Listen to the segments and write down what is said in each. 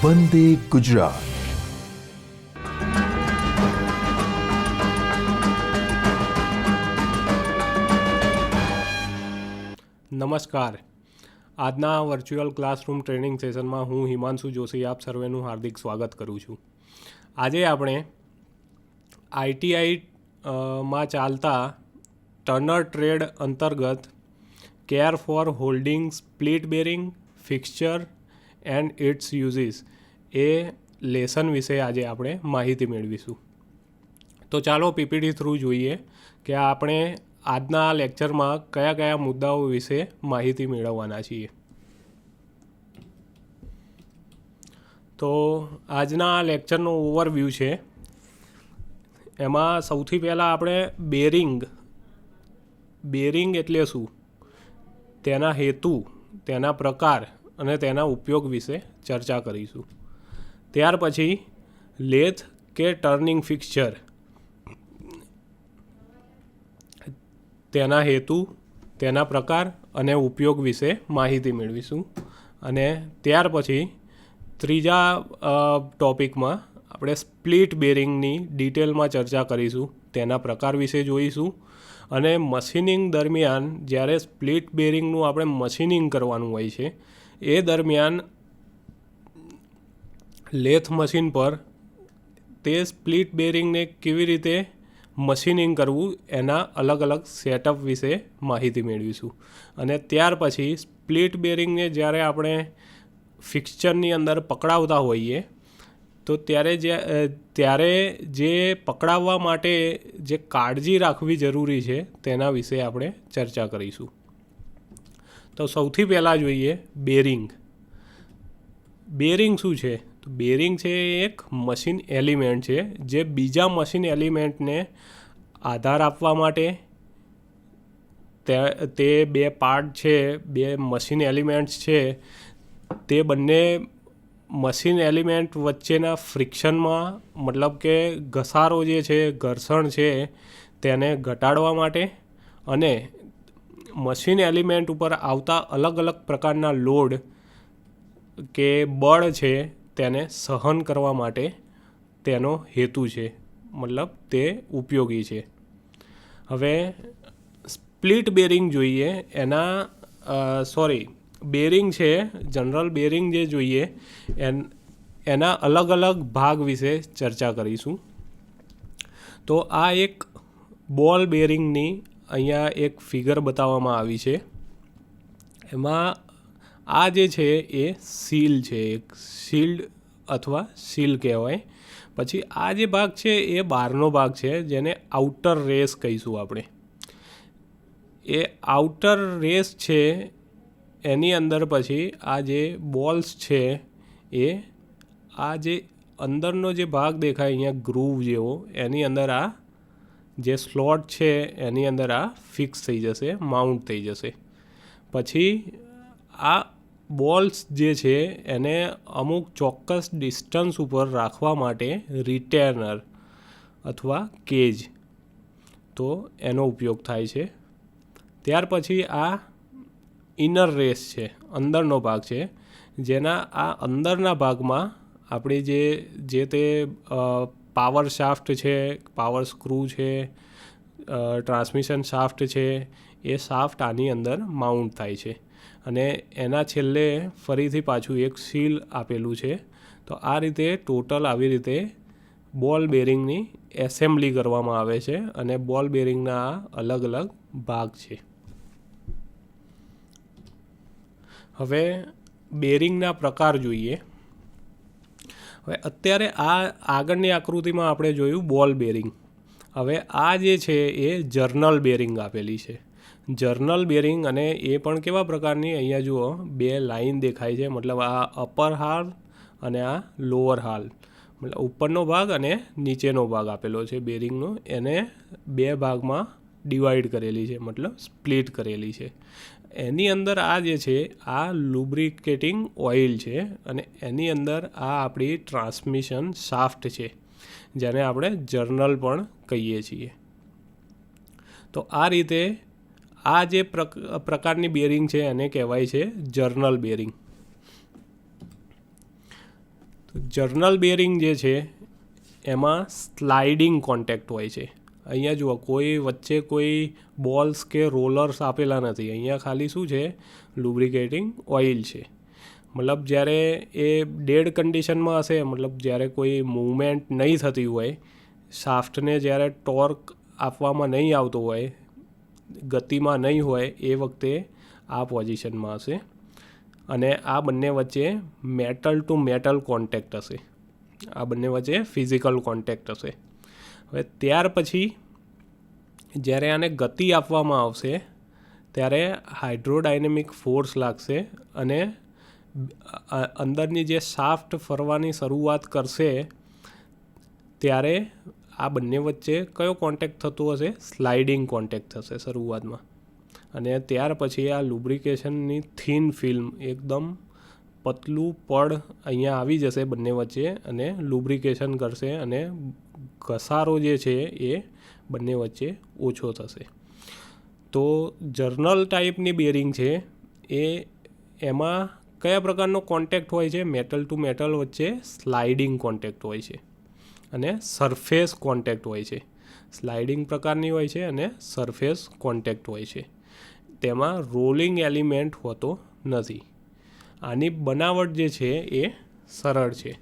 વંદે ગુજરાત. નમસ્કાર. આજના virtual classroom training સેશનમાં હું હિમાંશુ જોશી આપ સર્વેનું હાર્દિક સ્વાગત કરું છું. આજે આપણે આઈટીઆઈ માં ચાલતા ટર્નર ટ્રેડ અંતર્ગત care for holding split bearing fixture and its uses a lesson વિશે આજે આપણે માહિતી મેળવીશું. તો ચાલો પીપીટી થ્રુ જોઈએ કે આપણે આજના લેક્ચરમાં કયા કયા મુદ્દાઓ વિશે માહિતી મેળવવાના છીએ. તો આજના લેક્ચરનો ઓવરવ્યૂ છે. એમાં સૌથી પહેલાં આપણે બેરિંગ એટલે શું, તેના હેતુ, તેના પ્રકાર અને તેના ઉપયોગ વિશે ચર્ચા કરીશું. ત્યાર પછી લેથ કે ટર્નિંગ ફિક્સચર, તેના હેતુ, તેના પ્રકાર અને ઉપયોગ વિશે માહિતી મેળવીશું. અને ત્યાર પછી ત્રીજા ટોપિકમાં આપણે સ્પ્લિટ બેરિંગની ડિટેલમાં ચર્ચા કરીશું, તેના પ્રકાર વિશે જોઈશું. અને મશીનિંગ દરમિયાન જ્યારે સ્પ્લિટ બેરિંગનું આપણે મશીનિંગ કરવાનું હોય છે એ દરમિયાન લેથ મશીન પર તે સ્પ્લિટ બેરિંગને કેવી રીતે મશીનિંગ કરવું એના અલગ અલગ સેટઅપ વિશે માહિતી મેળવીશું. અને ત્યાર પછી સ્પ્લિટ બેરિંગને જ્યારે આપણે ફિક્સચરની અંદર પકડાવતા હોઈએ તો ત્યારે જે પકડાવવા માટે જે કાળજી રાખવી જરૂરી છે તેના વિશે આપણે ચર્ચા કરીશું. તો સૌથી પહેલાં જોઈએ બેરિંગ. બેરિંગ શું છે? તો બેરિંગ છે એ એક મશીન એલિમેન્ટ છે જે બીજા મશીન એલિમેન્ટને આધાર આપવા માટે તે બે પાર્ટ છે, બે મશીન એલિમેન્ટ્સ છે, તે બંને મશીન એલિમેન્ટ વચ્ચેના ફ્રિક્શનમાં મતલબ કે ઘસારો જે છે, ઘર્ષણ છે, તેને ઘટાડવા માટે અને મશીન એલિમેન્ટ ઉપર આવતા અલગ અલગ પ્રકારના લોડ કે બળ છે તેને સહન કરવા માટે તેનો હેતુ છે, મતલબ તે ઉપયોગી છે. હવે સ્પ્લિટ બેરિંગ જોઈએ. બેરિંગ છે, જનરલ બેરિંગ જે જોઈએ એના અલગ અલગ ભાગ વિશે ચર્ચા કરીશું. તો આ એક બોલ બેરિંગની અહીંયા એક ફિગર બતાવવામાં આવી છે. એમાં આ જે છે એ સીલ છે, એક શિલ્ડ અથવા સીલ કહેવાય. પછી આ જે ભાગ છે એ બહારનો ભાગ છે જેને આઉટર રેસ કહીશું આપણે. એ આઉટર રેસ છે એની અંદર પછી આ જે બોલ્સ છે એ આ જે અંદરનો જે ભાગ દેખાય અહીંયા ગ્રુવ જેવો, એની અંદર આ જે સ્લોટ છે એની અંદર આ ફિક્સ થઈ જશે, માઉન્ટ થઈ જશે. પછી આ બોલ્સ જે છે એને અમુક ચોક્કસ ડિસ્ટન્સ ઉપર રાખવા માટે રિટેનર અથવા કેજ, તો એનો ઉપયોગ થાય છે. ત્યાર પછી આ ઇનર રેસ છે, અંદરનો ભાગ છે, જેના આ અંદરના ભાગમાં આપણી જે તે પાવર શાફ્ટ છે, પાવર સ્ક્રૂ છે, ટ્રાન્સમિશન શાફ્ટ છે, એ શાફ્ટ આની અંદર માઉન્ટ થાય છે. અને એના છેલ્લે ફરીથી પાછું એક સીલ આપેલું છે. તો આ રીતે ટોટલ આવી રીતે બોલ બેરિંગની એસેમ્બલી કરવામાં આવે છે અને બોલ બેરિંગના અલગ અલગ ભાગ છે. હવે બેરિંગના પ્રકાર જોઈએ. હવે અત્યારે આ આગળની આકૃતિમાં આપણે જોયું બોલ બેરિંગ. હવે આ જે છે એ જર્નલ બેરિંગ આપેલી છે. જર્નલ બેરિંગ, અને એ પણ કેવા પ્રકારની, અહીંયા જુઓ બે લાઈન દેખાય છે, મતલબ આ અપર હાલ અને આ લોઅર હાલ, મતલબ ઉપરનો ભાગ અને નીચેનો ભાગ આપેલો છે બેરિંગનો. એને બે ભાગમાં ડિવાઈડ કરેલી છે, મતલબ સ્પ્લિટ કરેલી છે. એની અંદર આ જે છે આ લુબ્રિકેટિંગ ઓઇલ છે અને એની અંદર આ આપણી ટ્રાન્સમિશન શાફ્ટ છે, જેને આપણે જર્નલ પણ કહીએ છીએ. તો આ રીતે આ જે પ્રકારની બેરિંગ છે એને કહેવાય છે જર્નલ બેરિંગ. જર્નલ બેરિંગ જે છે એમાં સ્લાઇડિંગ કોન્ટેક્ટ હોય છે. અહીંયા જુઓ, કોઈ વચ્ચે કોઈ બોલ્સ કે રોલર્સ આપેલા નથી. અહીંયા ખાલી શું છે, લુબ્રિકેટિંગ ઓઇલ છે. મતલબ જ્યારે એ ડેડ કન્ડિશનમાં હશે, મતલબ જ્યારે કોઈ મૂવમેન્ટ નહીં થતી હોય, શાફ્ટને જ્યારે ટોર્ક આપવામાં નહીં આવતો હોય, ગતિમાં નહીં હોય, એ વખતે આ પોઝિશનમાં હશે અને આ બંને વચ્ચે મેટલ ટુ મેટલ કોન્ટેક્ટ હશે. આ બંને વચ્ચે ફિઝિકલ કોન્ટેક્ટ હશે. હવે ત્યાર પછી જ્યારે આને ગતિ આપવામાં આવશે ત્યારે હાઇડ્રોડાયનેમિક ફોર્સ લાગશે અને અંદરની જે શાફ્ટ ફરવાની શરૂઆત કરશે ત્યારે આ બંને વચ્ચે કયો કોન્ટેક્ટ થતો હશે? સ્લાઇડિંગ કોન્ટેક્ટ થશે શરૂઆતમાં. અને ત્યાર પછી આ લુબ્રિકેશનની થીન ફિલ્મ, એકદમ પતલું પડ અહીંયા આવી જશે બંને વચ્ચે અને લુબ્રિકેશન કરશે અને ઘસારો જે છે એ બંને વચ્ચે ઓછો થશે. તો જર્નલ ટાઈપની બેરિંગ છે એ એમાં કયા પ્રકારનો કોન્ટેક્ટ હોય છે? મેટલ ટુ મેટલ વચ્ચે સ્લાઇડિંગ કોન્ટેક્ટ હોય છે અને સરફેસ કોન્ટેક્ટ હોય છે. સ્લાઇડિંગ પ્રકારની હોય છે અને સરફેસ કોન્ટેક્ટ હોય છે. તેમાં રોલિંગ એલિમેન્ટ હોતો નથી. આની બનાવટ જે છે એ સરળ છે.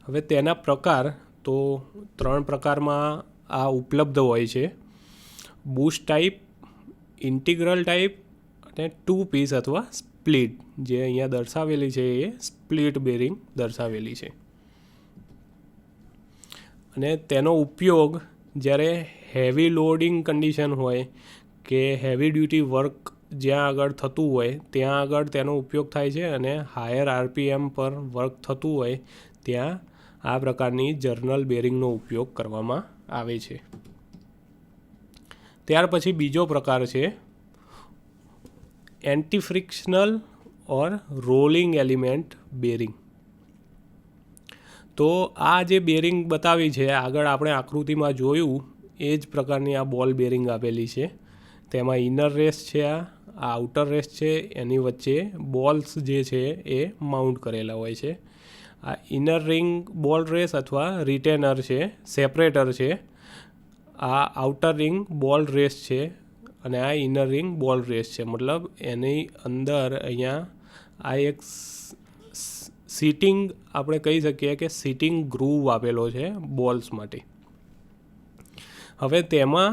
હવે તેના પ્રકાર તો 3 પ્રકારમાં આ ઉપલબ્ધ હોય છે: બૂસ્ટ ટાઈપ, ઇન્ટિગ્રલ ટાઈપ અને 2 પીસ અથવા સ્પ્લિટ. જે અહીંયા દર્શાવેલી છે એ સ્પ્લિટ બેરિંગ દર્શાવેલી છે. અને તેનો ઉપયોગ જ્યારે હેવી લોડિંગ કન્ડિશન હોય કે હેવી ડ્યુટી વર્ક જ્યાં આગળ થતું હોય ત્યાં આગળ તેનો ઉપયોગ થાય છે અને હાયર આરપીએમ પર વર્ક થતું હોય ત્યાં આ પ્રકારની જર્નલ બેરિંગનો ઉપયોગ કરવામાં આવે છે. ત્યાર પછી બીજો પ્રકાર છે એન્ટી ફ્રિક્શનલ ઓર રોલિંગ એલિમેન્ટ બેરિંગ. તો આ જે બેરિંગ બતાવી છે આગળ આપણે આકૃતિમાં જોયું એ જ પ્રકારની આ બોલ બેરિંગ આપેલી છે. તેમાં ઇનર રેસ છે, આ આઉટર રેસ છે, એની વચ્ચે બોલ્સ જે છે એ માઉન્ટ કરેલા હોય છે. આ ઇનર રિંગ બોલ રેસ અથવા રિટેનર છે, સેપરેટર છે. આ આઉટર રિંગ બોલ રેસ છે અને આ ઇનર રિંગ બોલ રેસ છે. મતલબ એની અંદર અહીંયા આ એક સીટિંગ આપણે કહી શકીએ કે સીટિંગ ગ્રુવ આપેલો છે બોલ્સ માટે. હવે તેમાં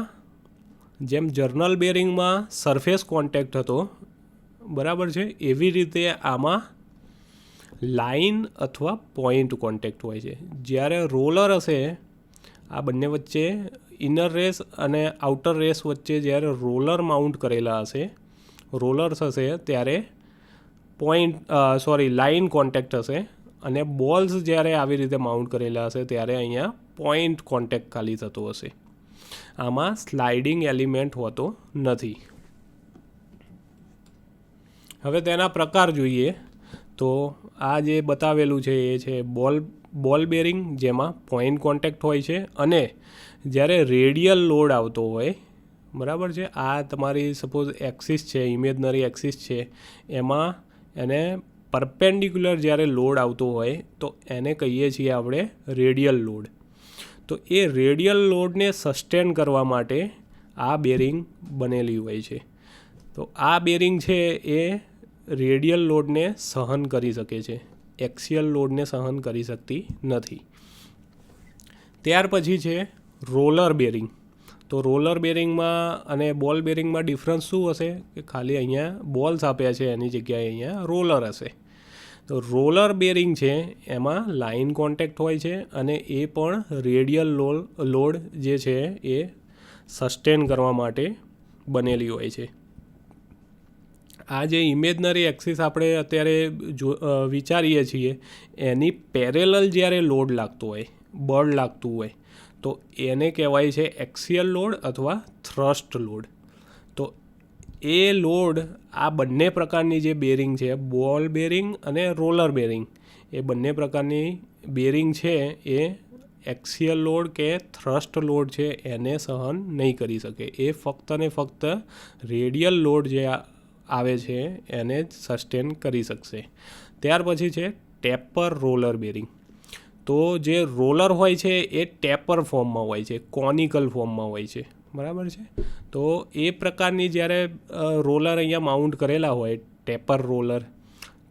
જેમ જર્નલ બેરિંગમાં સરફેસ કોન્ટેક્ટ હતો, બરાબર છે, એવી રીતે આમાં લાઇન અથવા પોઈન્ટ કોન્ટેક્ટ હોય છે. જ્યારે રોલર હશે, આ બંને વચ્ચે ઇનર રેસ અને આઉટર રેસ વચ્ચે જ્યારે રોલર માઉન્ટ કરેલા હશે, રોલર્સ હશે, ત્યારે લાઇન કોન્ટેક્ટ હશે અને બોલ્સ જ્યારે આવી રીતે માઉન્ટ કરેલા હશે ત્યારે અહીંયા પોઈન્ટ કોન્ટેક્ટ ખાલી થતો હશે. આમાં સ્લાઇડિંગ એલિમેન્ટ હોતો નથી. હવે તેના પ્રકાર જોઈએ તો આ જે બતાવેલું છે એ છે બોલ બેરિંગ, જેમાં પોઈન્ટ કોન્ટેક્ટ હોય છે અને જ્યારે રેડિયલ લોડ આવતો હોય, બરાબર છે, આ તમારી સપોઝ એક્સિસ છે, ઇમેજનરી એક્સિસ છે, એમાં એને પરપેન્ડિક્યુલર જ્યારે લોડ આવતો હોય તો એને કહીએ છીએ આપણે રેડિયલ લોડ. તો એ રેડિયલ લોડને સસ્ટેન કરવા માટે આ બેરિંગ બનેલી હોય છે. તો આ બેરિંગ છે એ રેડિયલ લોડને સહન કરી શકે છે, એક્સિયલ લોડને સહન કરી શકતી નથી. ત્યાર પછી છે રોલર બેરિંગ. તો રોલર બેરિંગમાં અને બોલ બેરિંગમાં ડિફરન્સ શું હશે કે ખાલી અહીંયા બોલ્સ આપ્યા છે એની જગ્યાએ અહીંયા રોલર હશે. તો રોલર બેરિંગ છે એમાં લાઇન કોન્ટેક્ટ હોય છે અને એ પણ રેડિયલ લોડ જે છે એ સસ્ટેન કરવા માટે બનેલી હોય છે. આ જે ઇમેજનરી એક્સિસ આપણે અત્યારે વિચારીએ છીએ એની પેરેલલ જ્યારે લોડ લાગતો હોય, બળ લાગતું હોય, તો એને કહેવાય છે એક્સિયલ લોડ અથવા થ્રસ્ટ લોડ. તો એ લોડ આ બંને પ્રકારની જે બેરિંગ છે, બોલ બેરિંગ અને રોલર બેરિંગ, એ બંને પ્રકારની બેરિંગ છે એ એક્સિયલ લોડ કે થ્રસ્ટ લોડ છે એને સહન નહીં કરી શકે. એ ફક્ત ને ફક્ત રેડિયલ લોડ જે આવે છે એને જ સસ્ટેન કરી શકશે. ત્યાર પછી છે ટેપર રોલર બેરિંગ. તો જે રોલર હોય છે એ ટેપર ફોર્મમાં હોય છે, કોનિકલ ફોર્મમાં હોય છે, બરાબર છે. તો એ પ્રકારની જ્યારે રોલર અહીંયા માઉન્ટ કરેલા હોય ટેપર રોલર,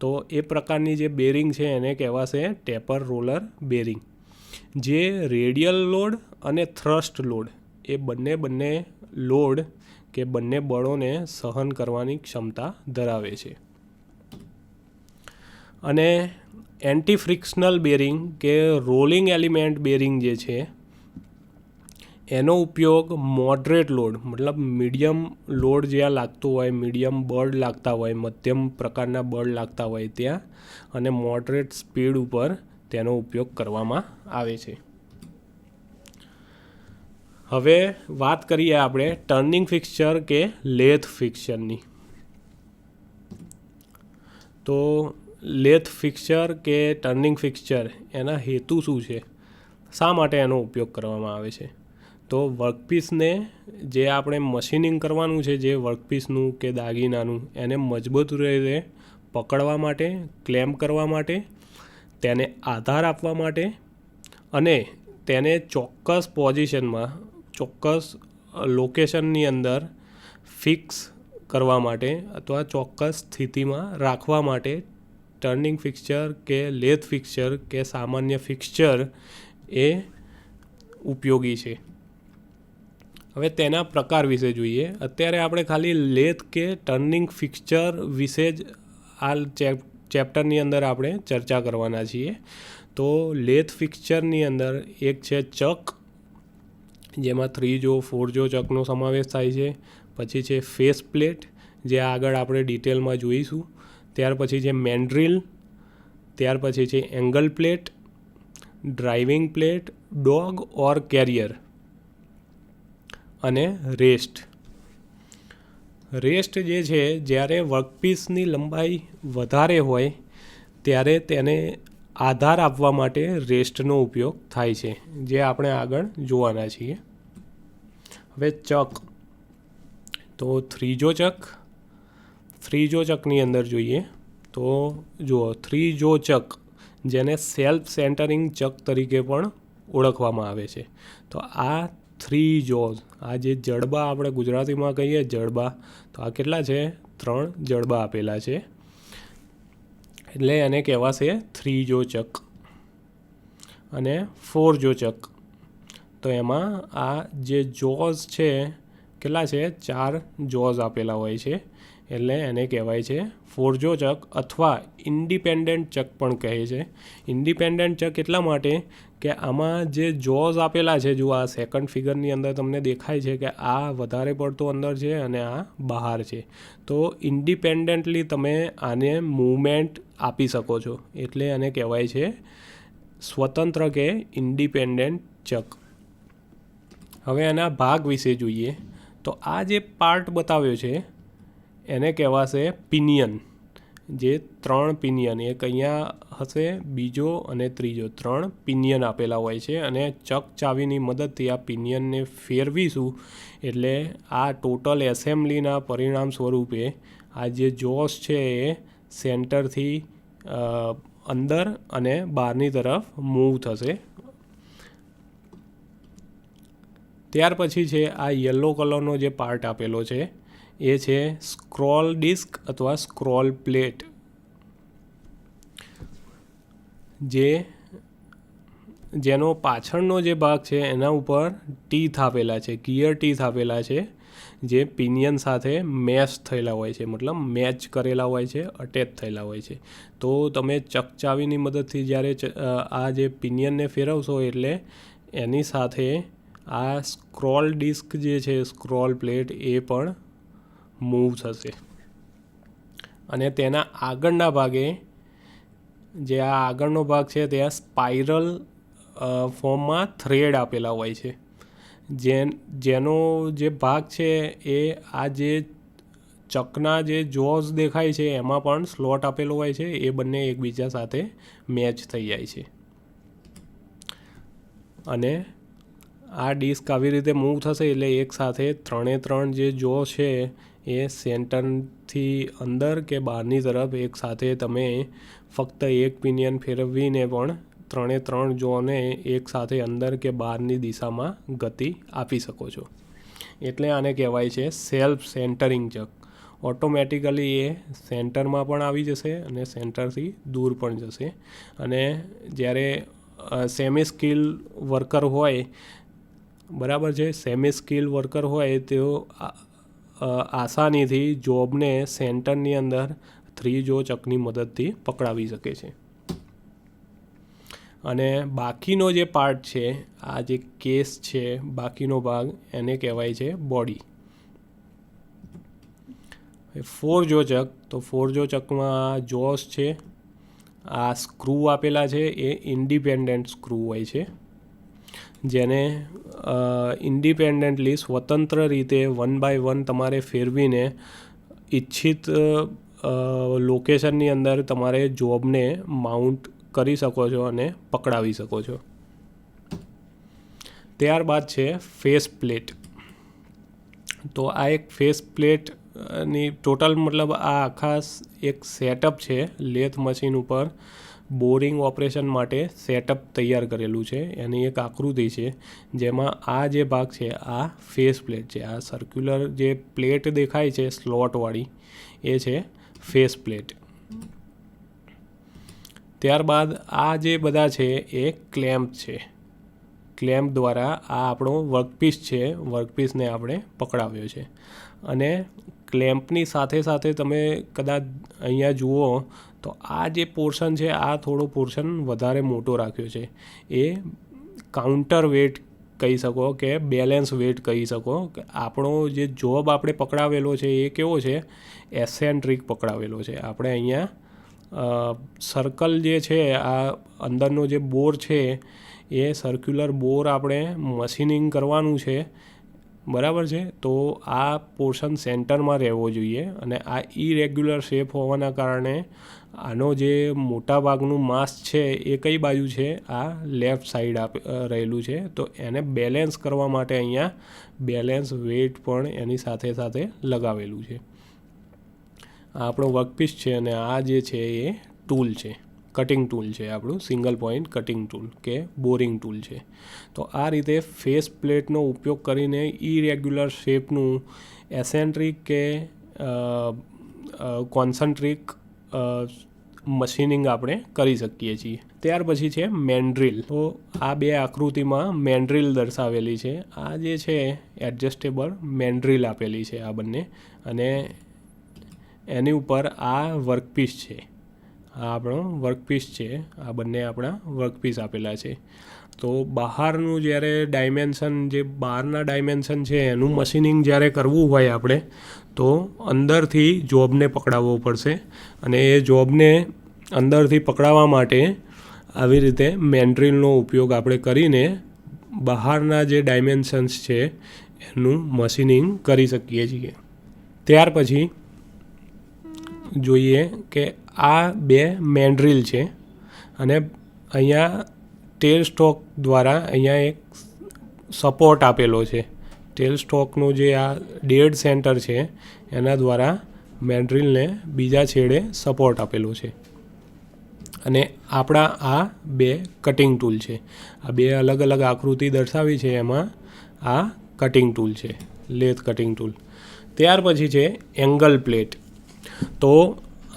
તો એ પ્રકારની જે બેરિંગ છે એને કહેવાશે ટેપર રોલર બેરિંગ, જે રેડિયલ લોડ અને થ્રસ્ટ લોડ એ બંને લોડ કે બંને બળોને સહન કરવાની ક્ષમતા ધરાવે છે. અને એન્ટી ફ્રિક્શનલ બેરિંગ કે રોલિંગ એલિમેન્ટ બેરિંગ જે છે એનો ઉપયોગ મોડરેટ લોડ, મતલબ મીડિયમ લોડ જ્યાં લાગતો હોય, મીડિયમ બળ લાગતા હોય, મધ્યમ પ્રકારના બળ લાગતા હોય ત્યાં, અને મોડરેટ સ્પીડ ઉપર તેનો ઉપયોગ કરવામાં આવે છે. હવે વાત કરીએ આપણે ટર્નિંગ ફિક્સચર કે લેથ ફિક્સચરની. તો લેથ ફિક્સચર કે ટર્નિંગ ફિક્સચર એના હેતુ શું છે, શા માટે એનો ઉપયોગ કરવામાં આવે છે? તો વર્કપીસને જે આપણે મશીનિંગ કરવાનું છે, જે વર્કપીસનું કે દાગીનાનું, એને મજબૂત રીતે પકડવા માટે, ક્લેમ્પ કરવા માટે, તેને આધાર આપવા માટે અને તેને ચોક્કસ પોઝિશનમાં, ચોક્કસ લોકેશનની અંદર ફિક્સ કરવા માટે અથવા ચોક્કસ સ્થિતિમાં રાખવા માટે ટર્નિંગ ફિક્સચર કે લેથ ફિક્સચર કે સામાન્ય ફિક્સચર એ ઉપયોગી છે. હવે તેના પ્રકાર વિશે જોઈએ. અત્યારે આપણે ખાલી લેથ કે ટર્નિંગ ફિક્સચર વિશે જ આ ચેપ્ટરની અંદર આપણે ચર્ચા કરવાના છીએ. તો લેથ ફિક્સચરની અંદર એક છે ચક, જેમાં 3 જો 4 જો ચકનો સમાવેશ થાય છે. પછી છે ફેસ પ્લેટ, જે આગળ આપણે ડિટેલમાં જોઈશું. ત્યાર પછી છે મેન્ડ્રીલ, ત્યાર પછી છે angle plate, driving plate, dog or carrier અને રેસ્ટ. રેસ્ટ જે છે, જ્યારે વર્કપીસની લંબાઈ વધારે હોય ત્યારે તેને આધાર આપવા માટે રેસ્ટનો ઉપયોગ થાય છે, જે આપણે આગળ જોવાના છીએ. હવે ચક, તો ત્રીજો ચકની અંદર જોઈએ તો જુઓ, 3 જો ચક, જેને સેલ્ફ સેન્ટરિંગ ચક તરીકે પણ ઓળખવામાં આવે છે. તો આ 3 જોઝ, આ જે જડબા આપણે ગુજરાતીમાં કહીએ જડબા, તો આ કેટલા છે? 3 જડબા આપેલા છે, એટલે એને કહેવાશે 3 જો ચક. અને 4 જો ચક, તો એમાં આ જે જોઝ છે કેટલા છે? 4 જોઝ આપેલા હોય છે, એટલે એને કહેવાય છે 4 જો ચક, અથવા ઇન્ડિપેન્ડન્ટ ચક પણ કહે છે. ઇન્ડિપેન્ડન્ટ ચક એટલા માટે કે આમાં જે જોઝ આપેલા છે, જો આ સેકન્ડ ફિગરની અંદર તમને દેખાય છે કે આ વધારે પડતો અંદર છે અને આ બહાર છે, તો ઇન્ડિપેન્ડન્ટલી તમે આને મૂવમેન્ટ આપી શકો છો, એટલે આને કહેવાય છે સ્વતંત્ર કે ઇન્ડિપેન્ડન્ટ ચક. હવે એના ભાગ વિશે જોઈએ તો આ જે પાર્ટ બતાવ્યો છે એને કહેવાશે પિનિયન. જે 3 પિનિયન, એક અહીંયા હશે, બીજો અને ત્રીજો, 3 પિનિયન આપેલા હોય છે, અને ચક ચાવીની મદદથી આ પિનિયનને ફેરવીશું એટલે આ ટોટલ એસેમ્બલીના પરિણામ સ્વરૂપે આ જે જોસ છે એ સેન્ટરથી અંદર અને બહારની તરફ મૂવ થશે. ત્યાર પછી છે આ યલો કલરનો જે પાર્ટ આપેલો છે એ છે સ્ક્રોલ ડિસ્ક અથવા સ્ક્રોલ પ્લેટ, જેનો પાછળનો જે ભાગ છે એના ઉપર ટીથ આપેલા છે, ગિયર ટીથ આપેલા છે, જે પિનિયન સાથે મેચ થયેલા હોય છે, મતલબ મેચ કરેલા હોય છે, અટેચ થયેલા હોય છે. તો તમે ચકચાવીની મદદથી જ્યારે આ જે પિનિયનને ફેરવશો એટલે એની સાથે આ સ્ક્રોલ ડિસ્ક જે છે, સ્ક્રોલ પ્લેટ, એ પણ મૂવ થશે. અને તેના આગળના ભાગે, જે આ આગળનો ભાગ છે ત્યાં સ્પાઇરલ ફોર્મમાં થ્રેડ આપેલા હોય છે, જેનો જે ભાગ છે એ આ જે ચકના જે જોઝ દેખાય છે એમાં પણ સ્લોટ આપેલો હોય છે, એ બંને એકબીજા સાથે મેચ થઈ જાય છે. અને આ ડિસ્ક આવી રીતે મૂવ થશે એટલે એક સાથે 3 જે જો છે એ સેન્ટરથી અંદર કે બહારની તરફ એક સાથે તમે ફક્ત એક પિનિયન ફેરવીને પણ 3 જોને એક સાથે અંદર કે બહારની દિશામાં ગતિ આપી શકો છો. એટલે આને કહેવાય છે સેલ્ફ સેન્ટરિંગ ચક. ઓટોમેટિકલી એ સેન્ટરમાં પણ આવી જશે અને સેન્ટરથી દૂર પણ જશે. અને જ્યારે સેમી સ્કિલ વર્કર હોય, બરાબર છે, સેમી સ્કિલ વર્કર હોય તેઓ આસાનીથી જોબને સેન્ટરની અંદર 3 જો ચકની મદદથી પકડાવી શકે છે. અને બાકીનો જે પાર્ટ છે, આ જે કેસ છે, બાકીનો ભાગ, એને કહેવાય છે બોડી. 4 જો ચક, તો 4 જો ચકમાં જોસ છે, આ સ્ક્રૂ આપેલા છે એ ઇન્ડિપેન્ડન્ટ સ્ક્રૂ હોય છે, જેને ઇન્ડિપેન્ડન્ટલી સ્વતંત્ર રીતે 1 બાય 1 તમારે ફેરવીને ઈચ્છિત લોકેશનની અંદર તમારે જોબને માઉન્ટ કરી શકો છો અને પકડાવી શકો છો. ત્યારબાદ છે ફેસ પ્લેટ. તો આ એક ફેસ પ્લેટની ટોટલ મતલબ આ આખા એક સેટઅપ છે, લેથ મશીન ઉપર બોરિંગ ઓપરેશન માટે સેટઅપ તૈયાર કરેલું છે. એની એક આકૃતિ છે જેમાં આ જે ભાગ છે આ ફેસ પ્લેટ છે. આ સર્ક્યુલર જે પ્લેટ દેખાય છે સ્લોટવાળી, એ છે ફેસ પ્લેટ. ત્યારબાદ આ જે બધા છે એ ક્લેમ્પ છે. ક્લેમ્પ દ્વારા આ આપણો વર્કપીસ છે, વર્કપીસને આપણે પકડાવ્યો છે. અને ક્લેમ્પની સાથે સાથે તમે કદાચ અહીંયા જુઓ તો આ જે પોર્શન છે, આ થોડો પોર્શન વધારે મોટો રાખ્યો છે. એ કાઉન્ટર વેટ કહી શકો કે બેલેન્સ વેટ કહી શકો કે આપણો જે જોબ આપણે પકડાવેલો છે એ કેવો છે, એસેન્ટ્રિક પકડાવેલો છે. આપણે અહીંયા સર્કલ જે છે, આ અંદરનો જે બોર છે એ સર્ક્યુલર બોર આપણે મશીનિંગ કરવાનું છે, બરાબર છે. તો આ પોર્શન સેન્ટરમાં રહેવો જોઈએ. અને આ ઇરેગ્યુલર શેપ હોવાના કારણે આનો જે મોટા ભાગનું માસ છે એ કઈ બાજુ છે, આ લેફ્ટ સાઈડ રહેલું છે. તો એને બેલેન્સ કરવા માટે અહીંયા બેલેન્સ વેટ પણ એની સાથે સાથે લગાવેલું છે. આ આપણો વર્કપીસ છે અને આ જે છે એ ટૂલ છે, કટિંગ ટૂલ છે, આપણું સિંગલ પોઈન્ટ કટિંગ ટૂલ કે બોરિંગ ટૂલ છે. તો આ રીતે ફેસ પ્લેટનો ઉપયોગ કરીને ઇરેગ્યુલર શેપનું એસેન્ટ્રિક કે કોન્સન્ટ્રિક મશીનિંગ આપણે કરી શકીએ છીએ. ત્યાર પછી છે મેન્ડ્રીલ. તો આ બે આકૃતિમાં મેન્ડ્રીલ દર્શાવેલી છે. આ જે છે એડજસ્ટેબલ મેન્ડ્રીલ આપેલી છે આ બંને, અને એની ઉપર આ વર્કપીસ છે, આ આપણો વર્કપીસ છે. આ બંને આપણા વર્કપીસ આપેલા છે. તો બહારનું જ્યારે ડાયમેન્શન, જે બહારના ડાયમેન્શન છે એનું મશીનિંગ જ્યારે કરવું હોય આપણે, તો અંદરથી જોબને પકડાવવો પડશે. અને એ જોબને અંદરથી પકડાવવા માટે આવી રીતે મેન્ડ્રીલનો ઉપયોગ આપણે કરીને બહારના જે ડાયમેન્શન્સ છે એનું મશીનિંગ કરી શકીએ છીએ. ત્યાર પછી જોઈએ કે આ બે મેન્ડ્રીલ છે અને અહીંયા ટેલ સ્ટોક દ્વારા અહીંયા એક સપોર્ટ આપેલો છે. ટેલ સ્ટોકનું જે આ ડેડ સેન્ટર છે એના દ્વારા મેન્ડ્રીલને બીજા છેડે સપોર્ટ આપેલો છે. અને આપણા આ બે કટિંગ ટૂલ છે. આ બે અલગ અલગ આકૃતિ દર્શાવી છે, એમાં આ કટિંગ ટૂલ છે, લેથ કટિંગ ટૂલ. ત્યાર પછી છે એંગલ પ્લેટ. તો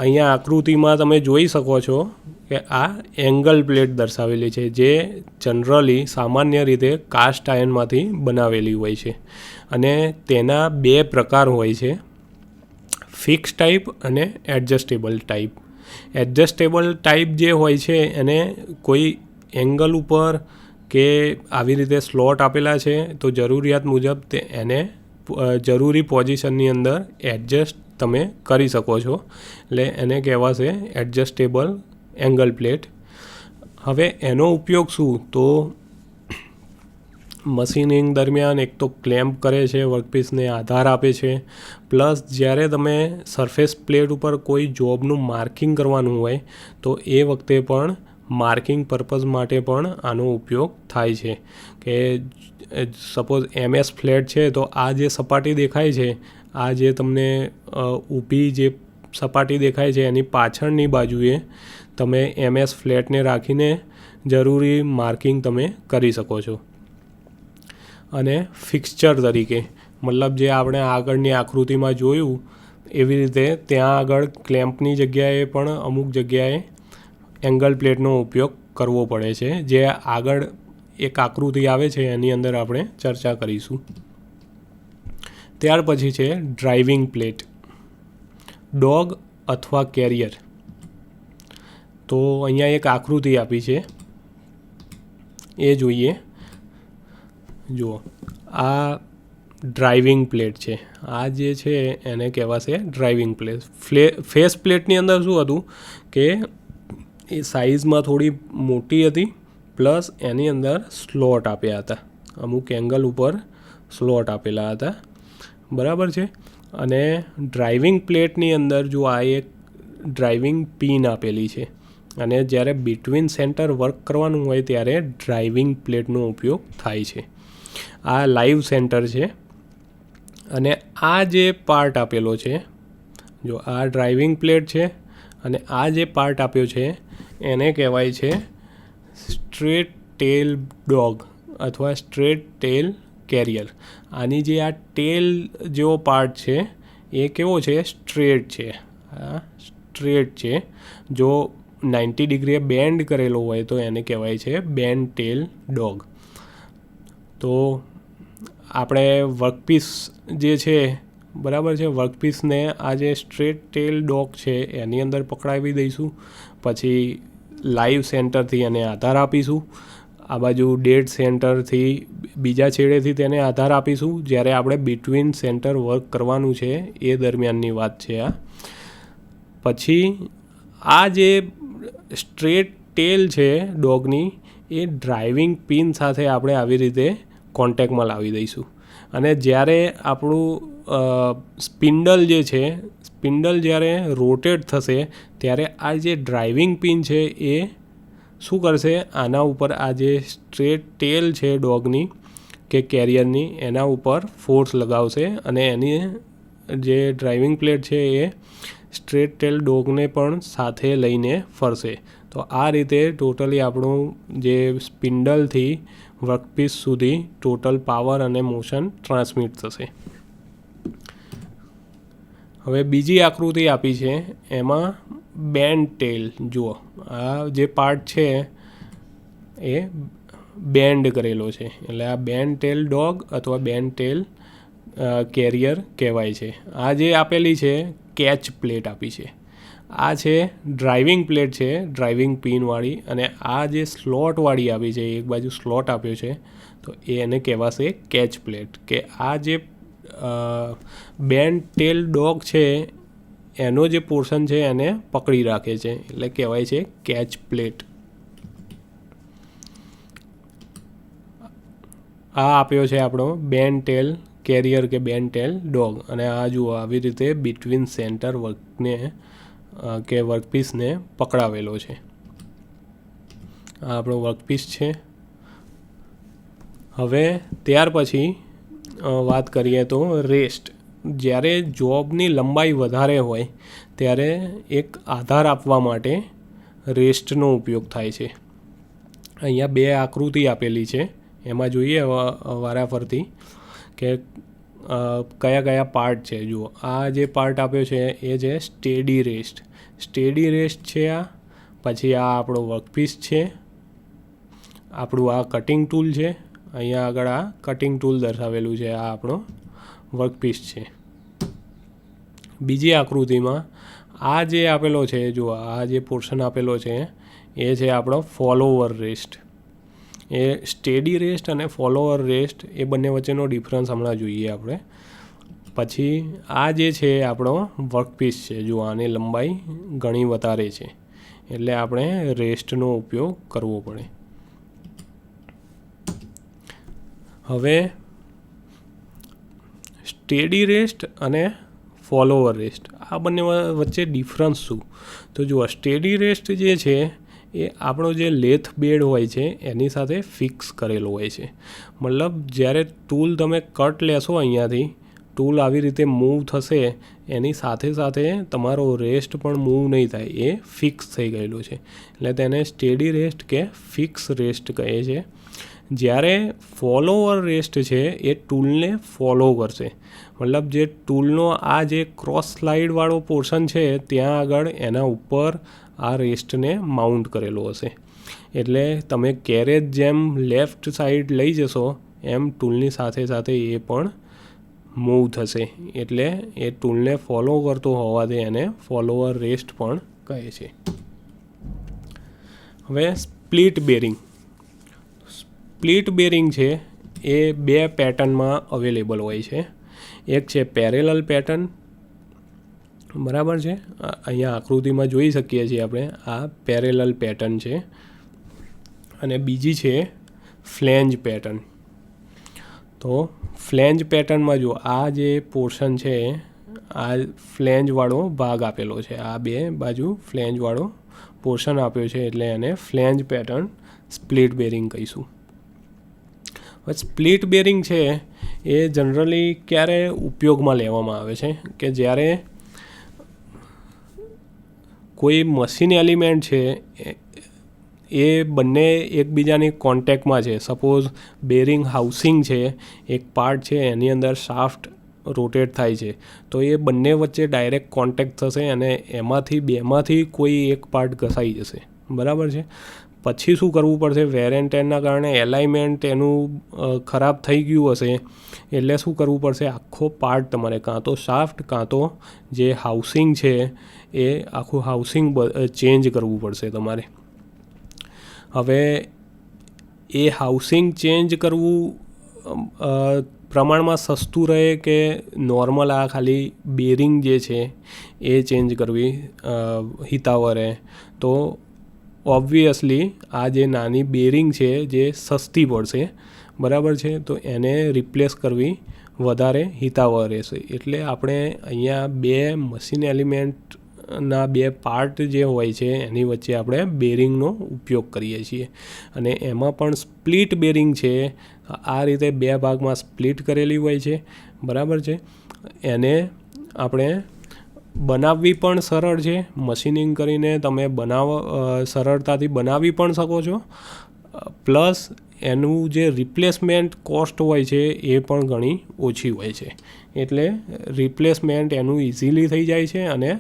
અહીંયા આકૃતિમાં તમે જોઈ શકો છો કે આ એંગલ પ્લેટ દર્શાવેલી છે, જે જનરલી સામાન્ય રીતે કાસ્ટ આયર્નમાંથી બનાવેલી હોય છે. અને તેના બે પ્રકાર હોય છે, ફિક્સ ટાઈપ અને એડજસ્ટેબલ ટાઈપ. એડજસ્ટેબલ ટાઈપ જે હોય છે એને કોઈ એંગલ ઉપર કે આવી રીતે સ્લોટ આપેલા છે તો જરૂરિયાત મુજબ એને જરૂરી પોઝિશનની અંદર એડજસ્ટ તમે કરી શકો છો. એટલે એને કહેવાશે એડજસ્ટેબલ એંગલ પ્લેટ. હવે એનો ઉપયોગ શું, તો મશીનિંગ દરમિયાન એક તો ક્લેમ્પ કરે છે, વર્કપીસને આધાર આપે છે, પ્લસ જ્યારે તમે સરફેસ પ્લેટ ઉપર કોઈ જોબનું માર્કિંગ કરવાનું હોય તો એ વખતે પણ માર્કિંગ પર્પઝ માટે પણ આનો ઉપયોગ થાય છે. કે સપોઝ MS ફ્લેટ છે તો આ જે સપાટી દેખાય છે આ જે તમને ઊભી જે સપાટી દેખાય છે એની પાછળની બાજુએ તમે MS ફ્લેટને રાખીને જરૂરી માર્કિંગ તમે કરી શકો છો. અને ફિક્સચર તરીકે મતલબ જે આપણે આગળની આકૃતિમાં જોયું એવી રીતે ત્યાં આગળ ક્લેમ્પની જગ્યાએ પણ અમુક જગ્યાએ એંગલ પ્લેટનો ઉપયોગ કરવો પડે છે, જે આગળ એક આકૃતિ આવે છે એની અંદર આપણે ચર્ચા કરીશું. ત્યાર પછી છે ડ્રાઇવિંગ પ્લેટ, ડોગ અથવા કેરિયર. તો અહીંયા એક આકૃતિ આપી છે એ જોઈએ. જુઓ, આ ડ્રાઇવિંગ પ્લેટ છે. આ જે છે એને કહેવાશે ડ્રાઇવિંગ પ્લેટ. ફેસ પ્લેટની અંદર શું હતું કે એ સાઇઝમાં થોડી મોટી હતી, પ્લસ એની અંદર સ્લોટ આપ્યા હતા, અમુક એંગલ ઉપર સ્લોટ આપેલા હતા, બરાબર છે. અને ડ્રાઇવિંગ પ્લેટની અંદર જો આ એક ડ્રાઇવિંગ પિન આપેલી છે અને જ્યારે બિટવીન સેન્ટર વર્ક કરવાનું હોય ત્યારે ડ્રાઇવિંગ પ્લેટનો ઉપયોગ થાય છે. આ લાઈવ સેન્ટર છે અને આ જે પાર્ટ આપેલો છે, જો આ ડ્રાઇવિંગ પ્લેટ છે અને આ જે પાર્ટ આપ્યો છે એને કહેવાય છે સ્ટ્રેટ ટેલ ડોગ અથવા સ્ટ્રેટ ટેલ કેરિયર. આની જે આ ટેલ જેવો પાર્ટ છે એ કેવો છે? સ્ટ્રેટ છે. આ સ્ટ્રેટ છે. જો 90 ડિગ્રીએ બેન્ડ કરેલો હોય તો એને કહેવાય છે બેન્ડ ટેલ ડોગ. તો આપણે વર્કપીસ જે છે, બરાબર છે, વર્કપીસને આ જે સ્ટ્રેટ ટેલ ડોગ છે એની અંદર પકડાવી દઈશું. પછી લાઈવ સેન્ટરથી એને આધાર આપીશું, આ બાજુ ડેડ સેન્ટરથી બીજા છેડેથી તેને આધાર આપીશું જ્યારે આપણે બિટવીન સેન્ટર વર્ક કરવાનું છે એ દરમિયાનની વાત છે આ. પછી આ જે સ્ટ્રેટ ટેલ છે ડોગની એ ડ્રાઇવિંગ પિન સાથે આપણે આવી રીતે કોન્ટેક્ટમાં લાવી દઈશું. અને જ્યારે આપણું સ્પિન્ડલ જે છે, સ્પિન્ડલ જ્યારે રોટેટ થશે ત્યારે આ જે ડ્રાઇવિંગ પિન છે એ શું કરશે? આના ઉપર આ જે સ્ટ્રેટ ટેલ છે ડોગની કે કેરિયરની એના ઉપર ફોર્સ લગાવશે અને એની જે ડ્રાઇવિંગ પ્લેટ છે એ સ્ટ્રેટ ટેલ ડોગને પણ સાથે લઈને ફરશે. તો આ રીતે ટોટલી આપણું જે સ્પિન્ડલથી વર્કપીસ સુધી ટોટલ પાવર અને મોશન ટ્રાન્સમિટ થશે. હવે બીજી આકૃતિ આપી છે એમાં બેન્ડ ટેલ. જુઓ, આ જે પાર્ટ છે એ બેન્ડ કરેલો છે એટલે આ બેન્ડ ટેલ ડોગ અથવા બેન્ડ ટેલ કેરિયર કહેવાય છે. આ જે આપેલી છે કેચ પ્લેટ આપી છે. આ છે ડ્રાઇવિંગ પ્લેટ છે, ડ્રાઇવિંગ પિનવાળી. અને આ જે સ્લોટવાળી આપી છે, એક બાજુ સ્લોટ આપ્યો છે, તો એને કહેવાશે કેચ પ્લેટ. કે આ જે બેન્ડ ટેલ ડોગ છે એનો જે પોર્શન છે એને પકડી રાખે છે એટલે કહેવાય છે કેચ પ્લેટ. આ આપ્યો છે આપણો બેન્ડ ટેલ કેરિયર કે બેન્ડ ટેલ ડોગ. અને આ જુઓ આવી રીતે બિટવીન સેન્ટર વર્કને કે વર્કપીસને પકડાવેલો છે. આ આપણો વર્કપીસ છે. હવે ત્યાર પછી વાત કરીએ તો રેસ્ટ. જ્યારે જોબની લંબાઈ વધારે હોય ત્યારે એક આધાર આપવા માટે રેસ્ટનો ઉપયોગ થાય છે. અહીંયા બે આકૃતિ આપેલી છે, એમાં જોઈએ વારાફરતી કે કયા કયા પાર્ટ છે. જુઓ, આ જે પાર્ટ આપ્યો છે એ છે સ્ટેડી રેસ્ટ. સ્ટેડી રેસ્ટ છે આ. પછી આ આપણો વર્કપીસ છે, આપણું આ કટિંગ ટૂલ છે, અહીંયા આગળ આ કટિંગ ટૂલ દર્શાવેલું છે, આ આપણો વર્કપીસ છે. બીજી આકૃતિમાં આ જે આપેલો છે, જુઓ આ જે પોર્શન આપેલો છે એ છે આપણો ફોલોવર રેસ્ટ. એ સ્ટેડી રેસ્ટ અને ફોલોવર રેસ્ટ એ બંને વચ્ચેનો ડિફરન્સ હમણાં જોઈએ આપણે. પછી આ જે છે આપણો વર્કપીસ છે, જો આની લંબાઈ ઘણી વધારે છે એટલે આપણે રેસ્ટનો ઉપયોગ કરવો પડે. હવે સ્ટેડી રેસ્ટ અને ફોલોવર રેસ્ટ આ બંને વચ્ચે ડિફરન્સ શું? તો જુઓ, સ્ટેડી રેસ્ટ જે છે એ આપણો જે લેથ બેડ હોય છે એની સાથે ફિક્સ કરેલો હોય છે. મતલબ જ્યારે ટૂલ તમે કટ લેશો અહીંયાથી ટૂલ આવી રીતે મૂવ થશે એની સાથે સાથે તમારો રેસ્ટ પણ મૂવ નહીં થાય, એ ફિક્સ થઈ ગયેલું છે. એટલે તેને સ્ટેડી રેસ્ટ કે ફિક્સ રેસ્ટ કહે છે. જ્યારે ફોલોવર રેસ્ટ છે એ ટૂલને ફોલો કરશે, મતલબ જે ટૂલનો આ જે ક્રોસ સ્લાઇડવાળો પોર્શન છે ત્યાં આગળ એના ઉપર આ રેસ્ટને માઉન્ટ કરેલો હશે. એટલે તમે કેરેજ જેમ લેફ્ટ સાઈડ લઈ જશો એમ ટૂલની સાથે સાથે એ પણ મૂવ થશે. એટલે એ ટૂલને ફોલો કરતો હોવાથી એને ફોલોવર રેસ્ટ પણ કહે છે. હવે સ્પ્લિટ બેરિંગ. સ્પ્લિટ બેરિંગ છે એ બે પેટર્નમાં અવેલેબલ હોય છે. એક છે પેરેલલ પેટર્ન, બરાબર છે, અહીંયા આકૃતિમાં જોઈ શકીએ છીએ આપણે, આ પેરેલલ પેટર્ન છે. અને બીજી છે ફ્લેન્જ પેટર્ન. તો ફ્લેન્જ પેટર્નમાં જો આ જે પોર્શન છે આ ફ્લેન્જવાળો ભાગ આપેલો છે, આ બે બાજુ ફ્લેન્જવાળો પોર્શન આપ્યો છે એટલે એને ફ્લેન્જ પેટર્ન સ્પ્લિટ બેરિંગ કહીશું. હવે સ્પ્લિટ બેરિંગ છે એ જનરલી ક્યારે ઉપયોગમાં લેવામાં આવે છે કે જ્યારે કોઈ મશીન એલિમેન્ટ છે એ બંને એકબીજાની કોન્ટેક્ટમાં છે. સપોઝ બેરિંગ હાઉસિંગ છે, એક પાર્ટ છે એની અંદર શાફ્ટ રોટેટ થાય છે, તો એ બંને વચ્ચે ડાયરેક્ટ કોન્ટેક્ટ થશે અને બેમાંથી કોઈ એક પાર્ટ ઘસાઈ જશે, બરાબર છે. પછી શું કરવું પડશે, વેર એન્ડ ટેરના કારણે એલાઇનમેન્ટ એનું ખરાબ થઈ ગયું હશે એટલે શું કરવું પડશે, આખો પાર્ટ તમારે કાં તો શાફ્ટ કાં તો જે હાઉસિંગ છે એ આખું હાઉસિંગ ચેન્જ કરવું પડશે તમારે. હવે એ હાઉસિંગ ચેન્જ કરવું પ્રમાણમાં સસ્તું રહે કે નોર્મલ આ ખાલી બેરિંગ જે છે એ ચેન્જ કરવી હિતાવહ રહે, તો ઓબ્વિયસલી આ જે નાની બેરિંગ છે જે સસ્તી પડશે, બરાબર છે, તો એને રિપ્લેસ કરવી વધારે હિતાવહ રહેશે. એટલે આપણે અહીંયા બે મશીન એલિમેન્ટના બે પાર્ટ જે હોય છે એની વચ્ચે આપણે બેરિંગનો ઉપયોગ કરીએ છીએ. અને એમાં પણ સ્પ્લિટ બેરિંગ છે આ રીતે બે ભાગમાં સ્પ્લિટ કરેલી હોય છે, બરાબર છે. એને આપણે બનાવવી પણ સરળ છે, મશીનિંગ કરીને તમે સરળતાથી બનાવી પણ શકો છો. પ્લસ એનું જે રિપ્લેસમેન્ટ કોસ્ટ હોય છે એ પણ ઘણી ઓછી હોય છે. એટલે રિપ્લેસમેન્ટ એનું ઇઝીલી થઈ જાય છે અને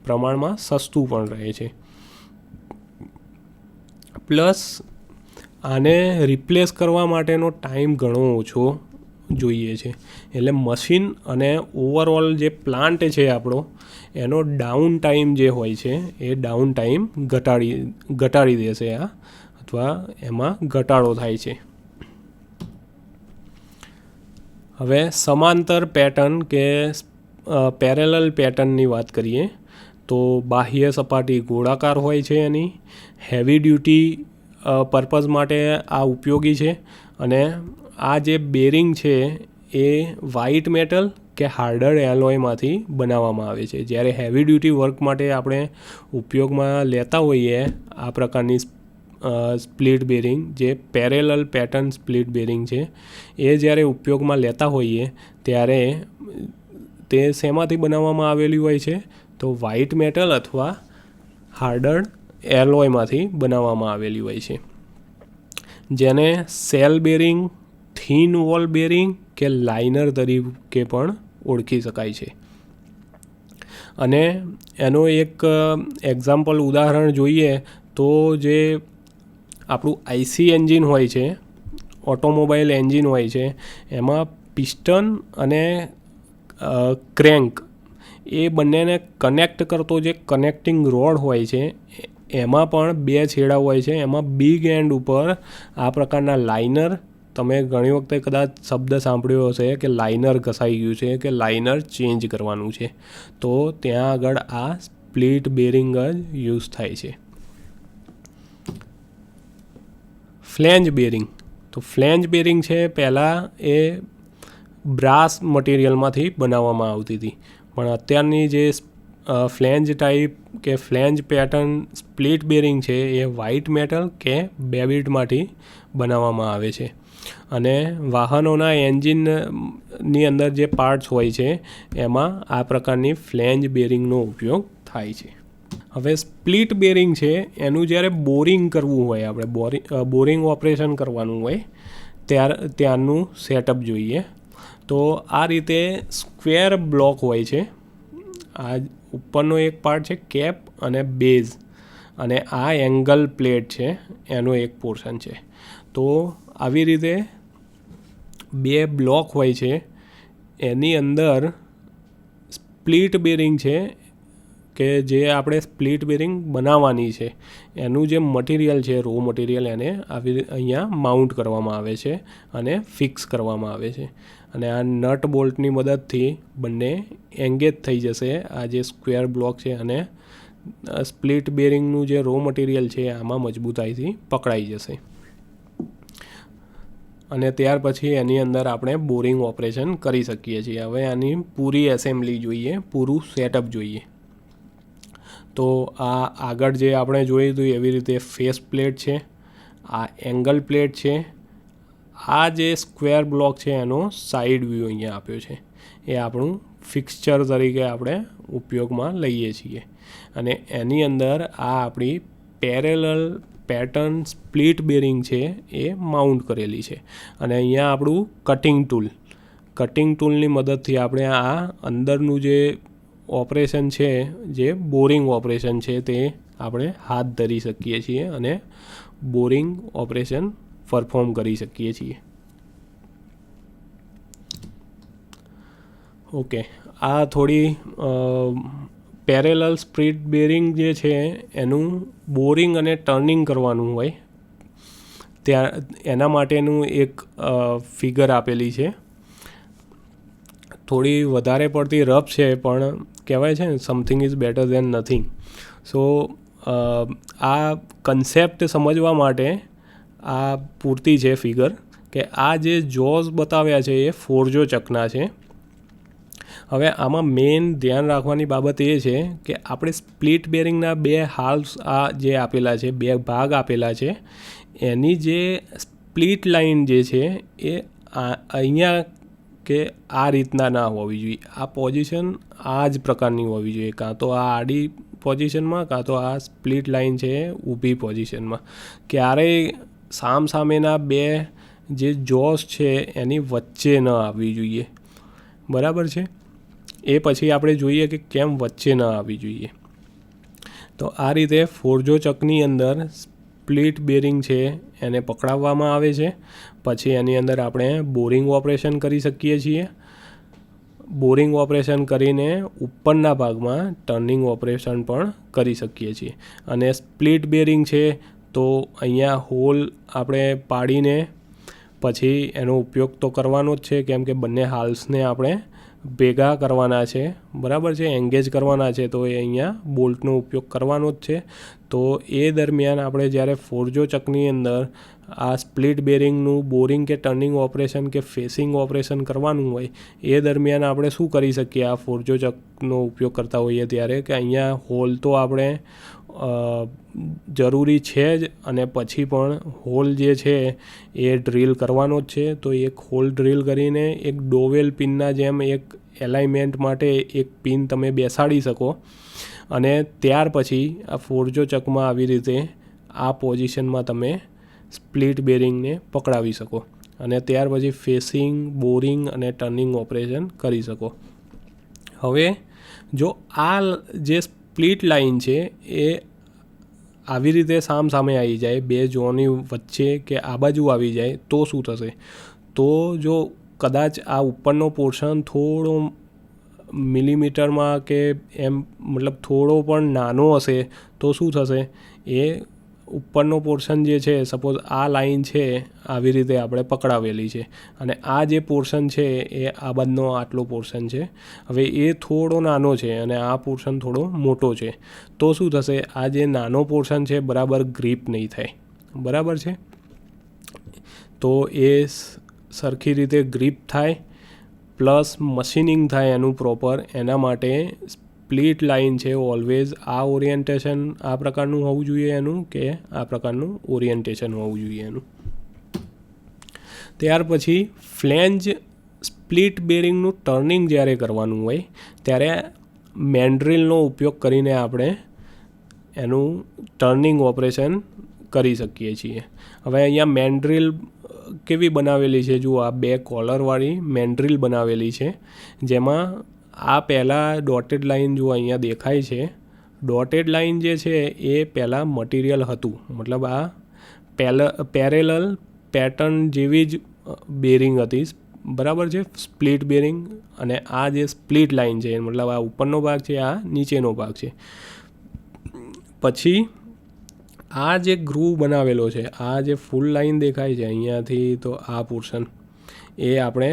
પ્રમાણમાં સસ્તું પણ રહે છે. પ્લસ આને રિપ્લેસ કરવા માટેનો ટાઈમ ઘણો ઓછો જોઈએ છે. એટલે મશીન અને ઓવરઓલ જે પ્લાન્ટ છે આપણો એનો ડાઉન ટાઈમ જે હોય છે એ ડાઉન ટાઈમ ઘટાડી દેશે આ, અથવા એમાં ઘટાડો થાય છે. હવે સમાંતર પેટર્ન કે પેરેલલ પેટર્નની વાત કરીએ તો બાહ્ય સપાટી ગોળાકાર હોય છે એની, હેવી ડ્યુટી પર્પઝ માટે આ ઉપયોગી છે. અને આ જે બેરિંગ છે એ વ્હાઇટ મેટલ કે હાર્ડર એલોયમાંથી બનાવવામાં આવે છે. જ્યારે હેવી ડ્યુટી વર્ક માટે આપણે ઉપયોગમાં લેતા હોઈએ આ પ્રકારની સ્પ્લિટ બેરિંગ, જે પેરેલલ પેટર્ન સ્પ્લિટ બેરિંગ છે, એ જ્યારે ઉપયોગમાં લેતા હોઈએ ત્યારે તે શેમાંથી બનાવવામાં આવેલી હોય છે, તો વ્હાઇટ મેટલ અથવા હાર્ડર એલોયમાંથી બનાવવામાં આવેલી હોય છે. જેને cell bearing, thin wall bearing કે લાઇનર તરીકે પણ ઓળખી શકાય છે. અને એનો એક એક્ઝામ્પલ ઉદાહરણ જોઈએ તો જે આપણું આઈસી એન્જિન હોય છે, ઓટોમોબાઈલ એન્જિન હોય છે, એમાં પિસ્ટન અને ક્રેન્ક એ બંનેને કનેક્ટ કરતો જે કનેક્ટિંગ રોડ હોય છે એમાં પણ બે છેડા હોય છે. એમાં બિગ એન્ડ ઉપર આ પ્રકારના લાઇનર, તમે ઘણી વખતે કદાચ શબ્દ સાંભળ્યો હશે કે લાઇનર ઘસાઈ ગયું છે કે લાઇનર ચેન્જ કરવાનું છે, તો ત્યાં આગળ આ સ્પ્લિટ બેરિંગ જ યુઝ થાય છે. Flange bearing. તો ફ્લેન્જ બેરિંગ છે પહેલાં એ બ્રાસ મટીરિયલમાંથી બનાવવામાં આવતી હતી, પણ અત્યારની જે ફ્લેન્જ ટાઈપ કે ફ્લેન્જ પેટર્ન સ્પ્લિટ બેરિંગ છે એ વ્હાઇટ મેટલ કે બેબીટમાંથી બનાવવામાં આવે છે. અને વાહનોના એન્જિનની અંદર જે પાર્ટ્સ હોય છે એમાં આ પ્રકારની ફ્લેંજ બેરિંગનો ઉપયોગ થાય છે. હવે સ્પ્લિટ બેરિંગ છે એનું જ્યારે બોરિંગ કરવું હોય, આપણે બોરિંગ ઓપરેશન કરવાનું હોય ત્યારનું સેટઅપ જોઈએ. તો આ રીતે સ્ક્વેર બ્લોક હોય છે. આ ઉપરનો એક પાર્ટ છે કેપ અને બેઝ, અને આ એંગલ પ્લેટ છે એનો એક પોર્શન છે. તો આવી રીતે બે બ્લોક હોય છે, એની અંદર સ્પ્લિટ બેરિંગ છે કે જે આપણે સ્પ્લિટ બેરિંગ બનાવવાની છે એનું જે મટીરિયલ છે, રો મટીરિયલ, એને અહીંયા માઉન્ટ કરવામાં આવે છે અને ફિક્સ કરવામાં આવે છે. અને આ નટ બોલ્ટની મદદથી બંને એંગેજ થઈ જશે. આ જે સ્ક્વેર બ્લોક છે અને સ્પ્લિટ બેરિંગનું જે રો મટીરિયલ છે આમાં મજબૂતાઈથી પકડાઈ જશે. અને ત્યાર પછી એની અંદર આપણે બોરિંગ ઓપરેશન કરી શકીએ છીએ. હવે આની પૂરી એસેમ્બલી જોઈએ, પૂરું સેટઅપ જોઈએ. તો આ આગળ જે આપણે જોયું હતું એવી રીતે ફેસ પ્લેટ છે, આ એંગલ પ્લેટ છે, આ જે સ્ક્વેર બ્લોક છે એનો સાઈડ વ્યૂ અહીંયા આપ્યો છે. એ આપણું ફિક્સચર તરીકે આપણે ઉપયોગમાં લઈએ છીએ. અને એની અંદર આ આપણી પેરેલલ પેટર્ન સ્પ્લિટ બેરિંગ છે એ માઉન્ટ કરેલી છે. અને અહીંયા આપણું કટિંગ ટૂલની મદદથી આપણે આ અંદરનું જે ઓપરેશન છે, જે બોરિંગ ઓપરેશન છે, તે આપણે હાથ ધરી શકીએ છીએ અને બોરિંગ ઓપરેશન પરફોર્મ કરી શકીએ છીએ. ઓકે, આ થોડી પેરેલલ સ્પ્લિટ બેરિંગ જે છે એનું બોરિંગ અને ટર્નિંગ કરવાનું હોય ત્યાં એના માટેનું એક ફિગર આપેલી છે. થોડી વધારે પડતી રફ છે, પણ કહેવાય છે ને something is better than nothing. So આ કન્સેપ્ટ સમજવા માટે આ પૂરતી છે ફિગર, કે આ જે જોઝ બતાવ્યા છે એ ફોર્જો ચકના છે. હવે આમાં મેઇન ધ્યાન રાખવાની બાબત એ છે કે આપણે સ્પ્લિટ બેરિંગના બે હાલ્વ્સ આ જે આપેલા છે, બે ભાગ આપેલા છે, એની જે સ્પ્લિટ લાઇન જે છે એ અહીંયા કે આ રીતના ના હોવી જોઈએ. આ પોઝિશન આ જ પ્રકારની હોવી જોઈએ, કાં તો આ આડી પોઝિશનમાં, કાં તો આ સ્પ્લિટ લાઇન છે ઊભી પોઝિશનમાં. ક્યારેય સામેના બે જે જોસ છે એની વચ્ચે ન આવવી જોઈએ. બરાબર છે? એ પછી આપણે જોઈએ કે કેમ વચ્ચે ન આવવી જોઈએ. તો આ રીતે ફોર્જો ચકની અંદર સ્પ્લિટ બેરિંગ છે એને પકડાવવામાં આવે છે. પછી એની અંદર આપણે બોરિંગ ઓપરેશન કરી શકીએ છીએ. બોરિંગ ઓપરેશન કરીને ઉપરના ભાગમાં ટર્નિંગ ઓપરેશન પણ કરી શકીએ છીએ. અને સ્પ્લિટ બેરિંગ છે તો અહીંયા હોલ આપણે પાડીને પછી એનો ઉપયોગ તો કરવાનો જ છે, કેમ કે બંને હાલ્સને આપણે ભેગા કરવાના છે. બરાબર છે? એંગેજ કરવાના છે, તો એ અહીંયા બોલ્ટનો ઉપયોગ કરવાનો જ છે. તો એ દરમિયાન આપણે જ્યારે ફોર્જો ચકની અંદર આ સ્પ્લિટ બેરિંગનું બોરિંગ કે ટર્નિંગ ઓપરેશન કે ફેસિંગ ઓપરેશન કરવાનું હોય, એ દરમિયાન આપણે શું કરી શકીએ આ ફોર્જો ચકનો ઉપયોગ કરતા હોઈએ ત્યારે, કે અહીંયા હોલ તો આપણે જરૂરી છે જ, અને પછી પણ હોલ જે છે એ ડ્રીલ કરવાનો જ છે. તો એક હોલ ડ્રીલ કરીને એક ડોવેલ પિનના જેમ એક એલાઇનમેન્ટ માટે એક પિન તમે બેસાડી શકો, અને ત્યાર પછી આ ફોર્જો ચકમાં આવી રીતે આ પોઝિશનમાં તમે સ્પ્લિટ બેરિંગને પકડાવી શકો, અને ત્યાર પછી ફેસિંગ, બોરિંગ અને ટર્નિંગ ઓપરેશન કરી શકો. હવે જો આ જે સ્પ્લિટ લાઇન છે એ આવી રીતે સામે આવી જાય, બે જોની વચ્ચે કે આ બાજુ આવી જાય, તો શું થશે? તો જો કદાચ આ ઉપરનો પોર્શન થોડો મિલીમીટરમાં કે એમ મતલબ થોડો પણ નાનો હશે, તો શું થશે? એ ઉપરનો પોર્શન જે છે, સપોઝ આ લાઇન છે આવી રીતે આપણે પકડાવેલી છે, અને આ જે પોર્શન છે એ આ બાજુનો આટલો પોર્શન છે. હવે એ થોડો નાનો છે અને આ પોર્શન થોડો મોટો છે, તો શું થશે? આ જે નાનો પોર્શન છે બરાબર ગ્રીપ નહીં થાય. બરાબર છે? તો એ સરખી રીતે ગ્રીપ થાય પ્લસ મશીનિંગ થાય એનું પ્રોપર, એના માટે સ્પ્લિટ લાઇન છે ઓલવેઝ આ ઓરિએન્ટેશન આ પ્રકારનું હોવું જોઈએ એનું, કે આ પ્રકારનું ઓરિએન્ટેશન હોવું જોઈએ એનું. ત્યાર પછી ફ્લેન્જ સ્પ્લિટ બેરિંગનું ટર્નિંગ જ્યારે કરવાનું હોય ત્યારે મેન્ડ્રિલનો ઉપયોગ કરીને આપણે એનું ટર્નિંગ ઓપરેશન કરી શકીએ છીએ. હવે અહીંયા મેન્ડ્રિલ કેવી બનાવેલી છે, જુઓ આ 2 કોલરવાળી મેન્ડ્રિલ બનાવેલી છે, જેમાં આ પહેલાં ડોટેડ લાઇન જુઓ અહીંયા દેખાય છે. ડોટેડ લાઇન જે છે એ પહેલાં મટીરિયલ હતું, મતલબ આ પેરેલલ પેટર્ન જેવી જ બેરિંગ હતી, બરાબર છે, સ્પ્લિટ બેરિંગ. અને આ જે સ્પ્લિટ લાઇન છે મતલબ આ ઉપરનો ભાગ છે, આ નીચેનો ભાગ છે. પછી આ જે ગ્રુવ બનાવેલો છે, આ જે ફૂલ લાઇન દેખાય છે અહીંયાથી, તો આ પોર્શન એ આપણે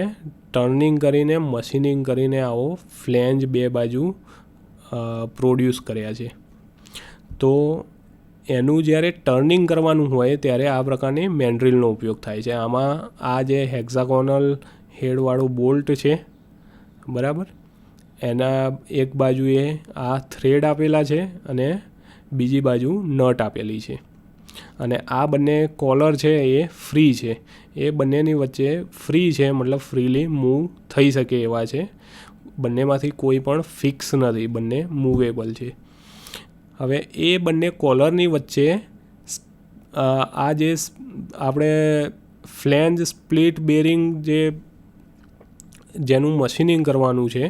ટર્નિંગ કરીને મશીનિંગ કરીને આવો ફ્લેન્જ 2 બાજુ પ્રોડ્યુસ કર્યા છે. તો એનું જ્યારે ટર્નિંગ કરવાનું હોય ત્યારે આ પ્રકારની મેન્ડ્રિલનો ઉપયોગ થાય છે. આમાં આ જે હેક્ઝાગોનલ હેડવાળો બોલ્ટ છે, બરાબર, એના એક બાજુએ આ થ્રેડ આપેલા છે અને બીજી બાજુ નટ આપેલી છે. અને આ બંને કોલર છે એ ફ્રી છે, એ બંનેની વચ્ચે ફ્રી છે, મતલબ ફ્રીલી મૂવ થઈ શકે એવા છે. બંનેમાંથી કોઈ પણ ફિક્સ નથી, બંને મૂવેબલ છે. હવે એ બંને કોલરની વચ્ચે આ જે આપણે ફ્લેન્જ સ્પ્લિટ બેરિંગ જેનું મશીનિંગ કરવાનું છે,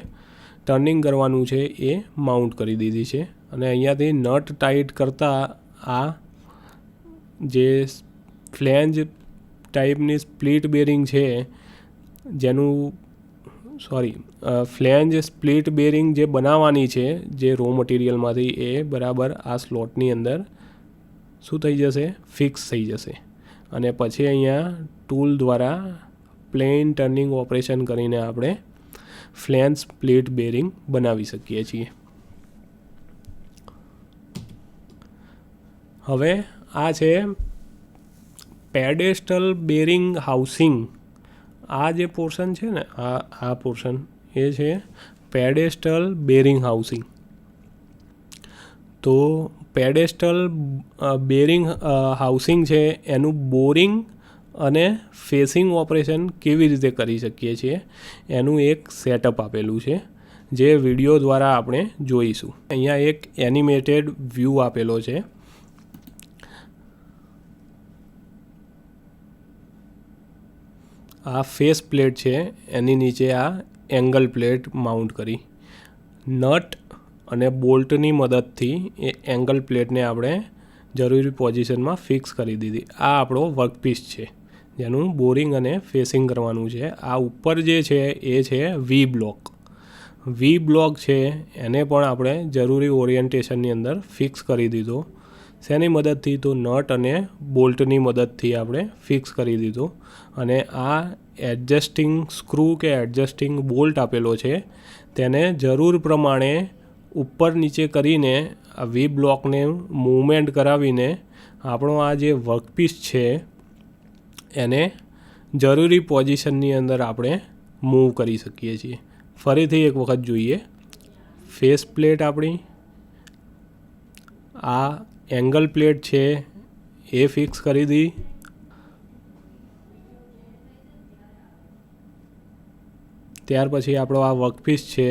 ટર્નિંગ કરવાનું છે, એ માઉન્ટ કરી દીધી છે. અને અહીંયાથી નટ ટાઈટ કરતાં આ જે ફ્લેન્જ ટાઈપની સ્પ્લિટ બેરિંગ છે ફ્લેન્જ સ્પ્લિટ બેરિંગ જે બનાવવાની છે જે રો મટીરિયલમાંથી, એ બરાબર આ સ્લોટની અંદર શું થઈ જશે, ફિક્સ થઈ જશે. અને પછી અહીંયા ટૂલ દ્વારા પ્લેન ટર્નિંગ ઓપરેશન કરીને આપણે ફ્લેન્જ સ્પ્લિટ બેરિંગ બનાવી શકીએ છીએ. હવે આ છે પેડેસ્ટલ બેરિંગ હાઉસિંગ. આ જે પોર્શન છે ને, આ પોર્શન એ છે પેડેસ્ટલ બેરિંગ હાઉસિંગ. તો પેડેસ્ટલ બેરિંગ હાઉસિંગ છે એનું બોરિંગ અને ફેસિંગ ઓપરેશન કેવી રીતે કરી શકીએ છીએ એનું એક સેટઅપ આપેલું છે, જે વિડીયો દ્વારા આપણે જોઈશું. અહીંયા એક એનિમેટેડ વ્યૂ આપેલો છે. આ ફેસ પ્લેટ છે, એની નીચે આ એંગલ પ્લેટ માઉન્ટ કરી, નટ અને બોલ્ટની મદદથી એ એંગલ પ્લેટને આપણે જરૂરી પોઝિશનમાં ફિક્સ કરી દીધી. આ આપણો વર્કપીસ છે જેનું બોરિંગ અને ફેસિંગ કરવાનું છે. આ ઉપર જે છે એ છે વી બ્લોક. વી બ્લોક છે એને પણ આપણે જરૂરી ઓરિએન્ટેશનની અંદર ફિક્સ કરી દીધો. શેની મદદથી, તો નટ અને બોલ્ટની મદદથી આપણે ફિક્સ કરી દીધો. અને આ એડજસ્ટિંગ સ્ક્રૂ કે એડજસ્ટિંગ બોલ્ટ આપેલો છે, તેને જરૂર પ્રમાણે ઉપર નીચે કરીને આ વી બ્લોકને મૂવમેન્ટ કરાવીને આપણો આ જે વર્કપીસ છે એને જરૂરી પોઝિશનની અંદર આપણે મૂવ કરી શકીએ છીએ. ફરીથી એક વખત જોઈએ. ફેસ પ્લેટ આપણી, આ એંગલ પ્લેટ છે એ ફિક્સ કરી દી. ત્યાર પછી આપણો આ વર્કપીસ છે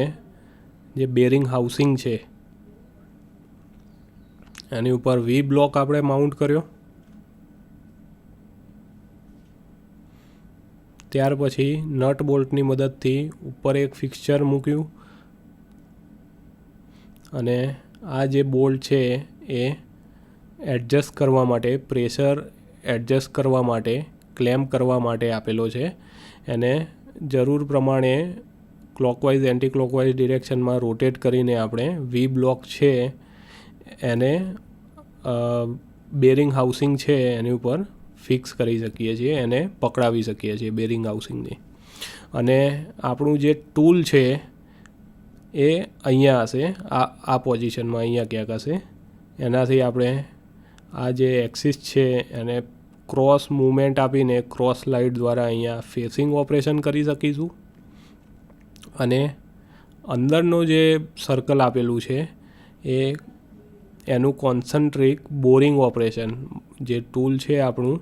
જે બેરિંગ હાઉસિંગ છે એની ઉપર વી બ્લોક આપણે માઉન્ટ કર્યો. ત્યાર પછી નટ બોલ્ટની મદદથી ઉપર એક ફિક્સચર મૂક્યું. અને આ જે બોલ્ટ છે એ એડજસ્ટ કરવા માટે, પ્રેશર એડજસ્ટ કરવા માટે, ક્લેમ્પ કરવા માટે આપેલો છે. એને જરૂર પ્રમાણે ક્લોકવાઇઝ એન્ટી ક્લોકવાઇઝ ડિરેક્શનમાં રોટેટ કરીને આપણે વી બ્લોક છે એને બેરિંગ હાઉસિંગ છે એની ઉપર ફિક્સ કરી શકીએ છીએ, એને પકડાવી શકીએ છીએ બેરિંગ હાઉસિંગને. અને આપણું જે ટૂલ છે એ અહીંયા હશે, આ પોઝિશનમાં અહીંયા ક્યાંક હશે. એનાથી આપણે આ જે એક્સિસ છે એને ક્રોસ મૂવમેન્ટ આપીને ક્રોસ લાઇટ દ્વારા અહીંયા ફેસિંગ ઓપરેશન કરી શકીશું. અને અંદરનું જે સર્કલ આપેલું છે એ એનું કોન્સન્ટ્રિક બોરિંગ ઓપરેશન, જે ટૂલ છે આપણું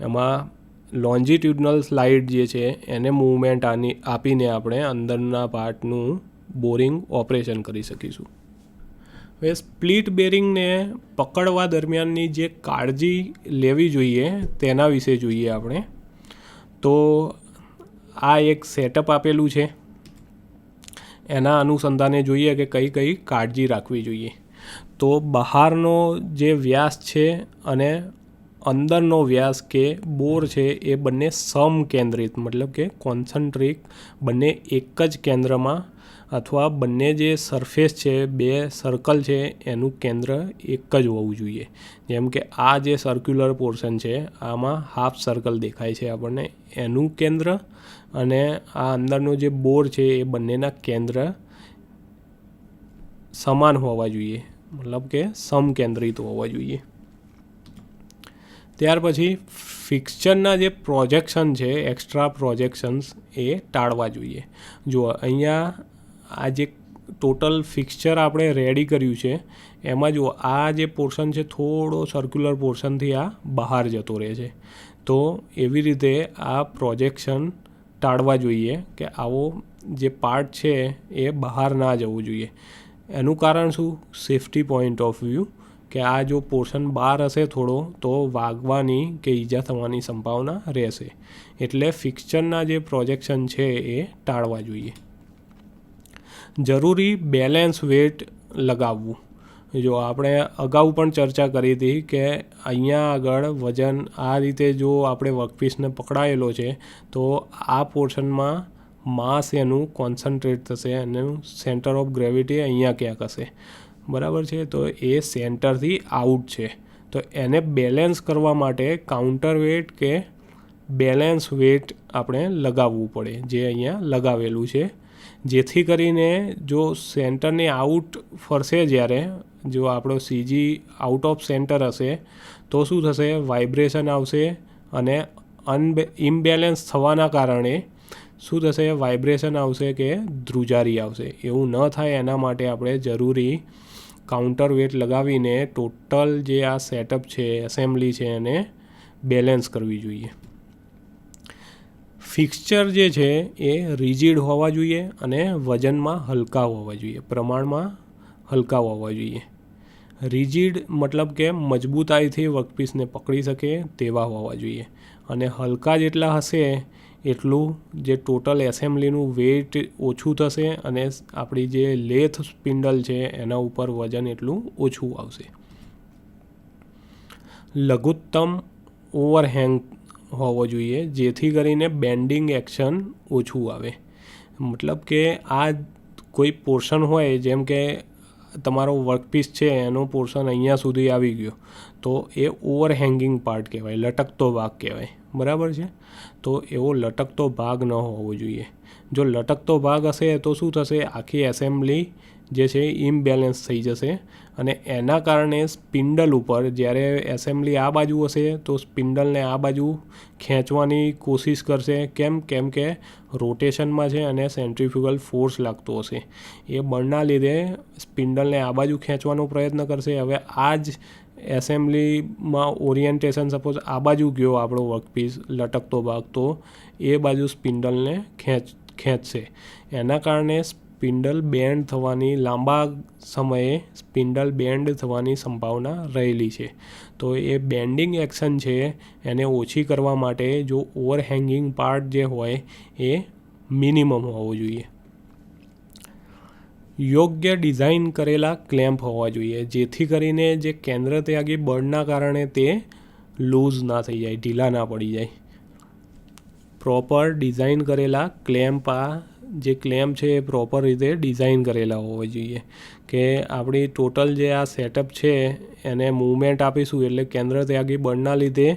એમાં લોન્જિટ્યુડનલ સ્લાઇડ જે છે એને મૂવમેન્ટ આપીને આપણે અંદરના પાર્ટનું બોરિંગ ઓપરેશન કરી શકીશું. હવે સ્પ્લિટ બેરિંગને પકડવા દરમિયાનની જે કાળજી લેવી જોઈએ તેના વિશે જોઈએ આપણે. તો આ એક સેટઅપ આપેલું છે, એના અનુસંધાને જોઈએ કે કઈ કઈ કાળજી રાખવી જોઈએ. તો બહારનો જે વ્યાસ છે અને અંદરનો વ્યાસ કે બોર છે એ બંને સમકેન્દ્રિત, મતલબ કે કોન્સન્ટ્રિક, બંને એક જ કેન્દ્રમાં, અથવા બંને જે સરફેસ છે, બે સર્કલ છે, એનું કેન્દ્ર એક જ હોવું જોઈએ. જેમ કે આ જે સર્ક્યુલર પોર્શન છે આમાં હાફ સર્કલ દેખાય છે આપણને, એનું કેન્દ્ર અને આ અંદરનો જે બોર છે એ બંનેના કેન્દ્ર સમાન હોવા જોઈએ, મતલબ કે સમકેન્દ્રિત હોવા જોઈએ. ત્યાર પછી ફિક્સચરના જે પ્રોજેક્શન છે, એક્સ્ટ્રા પ્રોજેક્શન્સ, એ ટાળવા જોઈએ. જો અહીંયા આ જે ટોટલ ફિક્સચર આપણે રેડી કર્યું છે એમાં જો આ જે પોર્શન છે થોડો સર્ક્યુલર પોર્શનથી આ બહાર જતો રહે છે. તો એવી રીતે આ પ્રોજેક્શન ટાળવા જોઈએ કે આવો જે પાર્ટ છે એ બહાર ના જવું જોઈએ. એનું કારણ શું? સેફ્ટી પોઈન્ટ ઓફ વ્યૂ, કે આ જો પોર્શન બહાર હશે થોડો તો વાગવાની કે ઈજા થવાની સંભાવના રહેશે. એટલે ફિક્સચરના જે પ્રોજેક્શન છે એ ટાળવા જોઈએ. જરૂરી બેલેન્સ વેટ લગાવવું. જો આપણે અગાઉ પણ ચર્ચા કરી હતી કે અહીંયા આગળ વજન આ રીતે જો આપણે વર્કપીસને પકડાયેલો છે તો આ પોર્શનમાં માસ એનું કોન્સન્ટ્રેટ થશે અને સેન્ટર ઓફ ગ્રેવિટી અહીંયા ક્યાંક હશે, બરાબર છે. તો એ સેન્ટરથી આઉટ છે. તો એને બેલેન્સ કરવા માટે કાઉન્ટર વેટ કે બેલેન્સ વેટ આપણે લગાવવું પડે, જે અહીંયા લગાવેલું છે. જેથી કરીને જો સેન્ટરની આઉટ ફરશે, જ્યારે જો આપણો સીજી આઉટ ઓફ સેન્ટર હશે તો શું થશે? વાઇબ્રેશન આવશે અને ઇમ્બેલેન્સ થવાના કારણે શું થશે? વાઇબ્રેશન આવશે કે ધ્રુજારી આવશે. એવું ન થાય એના માટે આપણે જરૂરી કાઉન્ટર વેટ લગાવીને ટોટલ જે આ સેટઅપ છે, એસેમ્બલી છે, એને બેલેન્સ કરવી જોઈએ. ફિક્સચર જે છે એ રિજિડ હોવા જોઈએ અને વજનમાં હલકા હોવા જોઈએ, પ્રમાણમાં હલકા હોવા જોઈએ. રિજિડ મતલબ કે મજબૂતાઈથી વર્કપીસને પકડી શકે તેવા હોવા જોઈએ, અને હલકા જેટલા હશે એટલું જે ટોટલ એસેમ્બલીનું વેઇટ ઓછું થશે અને આપણી જે લેથ સ્પિન્ડલ છે એના ઉપર વજન એટલું ઓછું આવશે. લઘુત્તમ ઓવરહેંગ હોવો જોઈએ, જેથી કરીને બેન્ડિંગ એક્શન ઓછું આવે. મતલબ કે આ કોઈ પોર્શન હોય, જેમ કે તમારો વર્કપીસ છે એનો પોર્શન અહીંયા સુધી આવી ગયો તો એ ઓવરહેંગિંગ પાર્ટ કહેવાય, લટકતો ભાગ કહેવાય, બરાબર છે. તો એવો લટકતો ભાગ ન હોવો જોઈએ. જો લટકતો ભાગ હશે તો શું થશે? આખી એસેમ્બલી જે છે ઇમ્બેલેન્સ થઈ જશે અને એના કારણે સ્પિન્ડલ ઉપર, જ્યારે એસેમ્બલી આ બાજુ હશે તો સ્પિન્ડલને આ બાજુ ખેંચવાની કોશિશ કરશે. કેમ કે રોટેશનમાં છે અને સેન્ટ્રીફ્યુગલ ફોર્સ લાગતો હશે. એ બળના લીધે સ્પિન્ડલને આ બાજુ ખેંચવાનો પ્રયત્ન કરશે. હવે આ જ એસેમ્બલીમાં ઓરિએન્ટેશન સપોઝ આ બાજુ ગયો આપણો વર્કપીસ, લટકતો ભાગ, તો એ બાજુ સ્પિન્ડલને ખેંચશે. એના કારણે સ્પિન્ડલ બેન્ડ થવાની, લાંબા સમયે સ્પિન્ડલ બેન્ડ થવાની સંભાવના રહેલી છે. તો એ બેન્ડિંગ એક્શન છે એને ઓછી કરવા માટે જો ઓવરહેંગિંગ પાર્ટ જે હોય એ મિનિમમ હોવો જોઈએ. યોગ્ય ડિઝાઇન કરેલા ક્લેમ્પ હોવા જોઈએ, જેથી કરીને જે કેન્દ્ર ત્યાગી બળના કારણે તે લૂઝ ના થઈ જાય, ઢીલા ના પડી જાય. પ્રોપર ડિઝાઇન કરેલા ક્લેમ્પ, આ જે ક્લેમ્પ છે એ પ્રોપર રીતે ડિઝાઇન કરેલા હોવા જોઈએ કે આપણી ટોટલ જે આ સેટઅપ છે એને મૂવમેન્ટ આપીશું એટલે કેન્દ્ર ત્યાગી બળના લીધે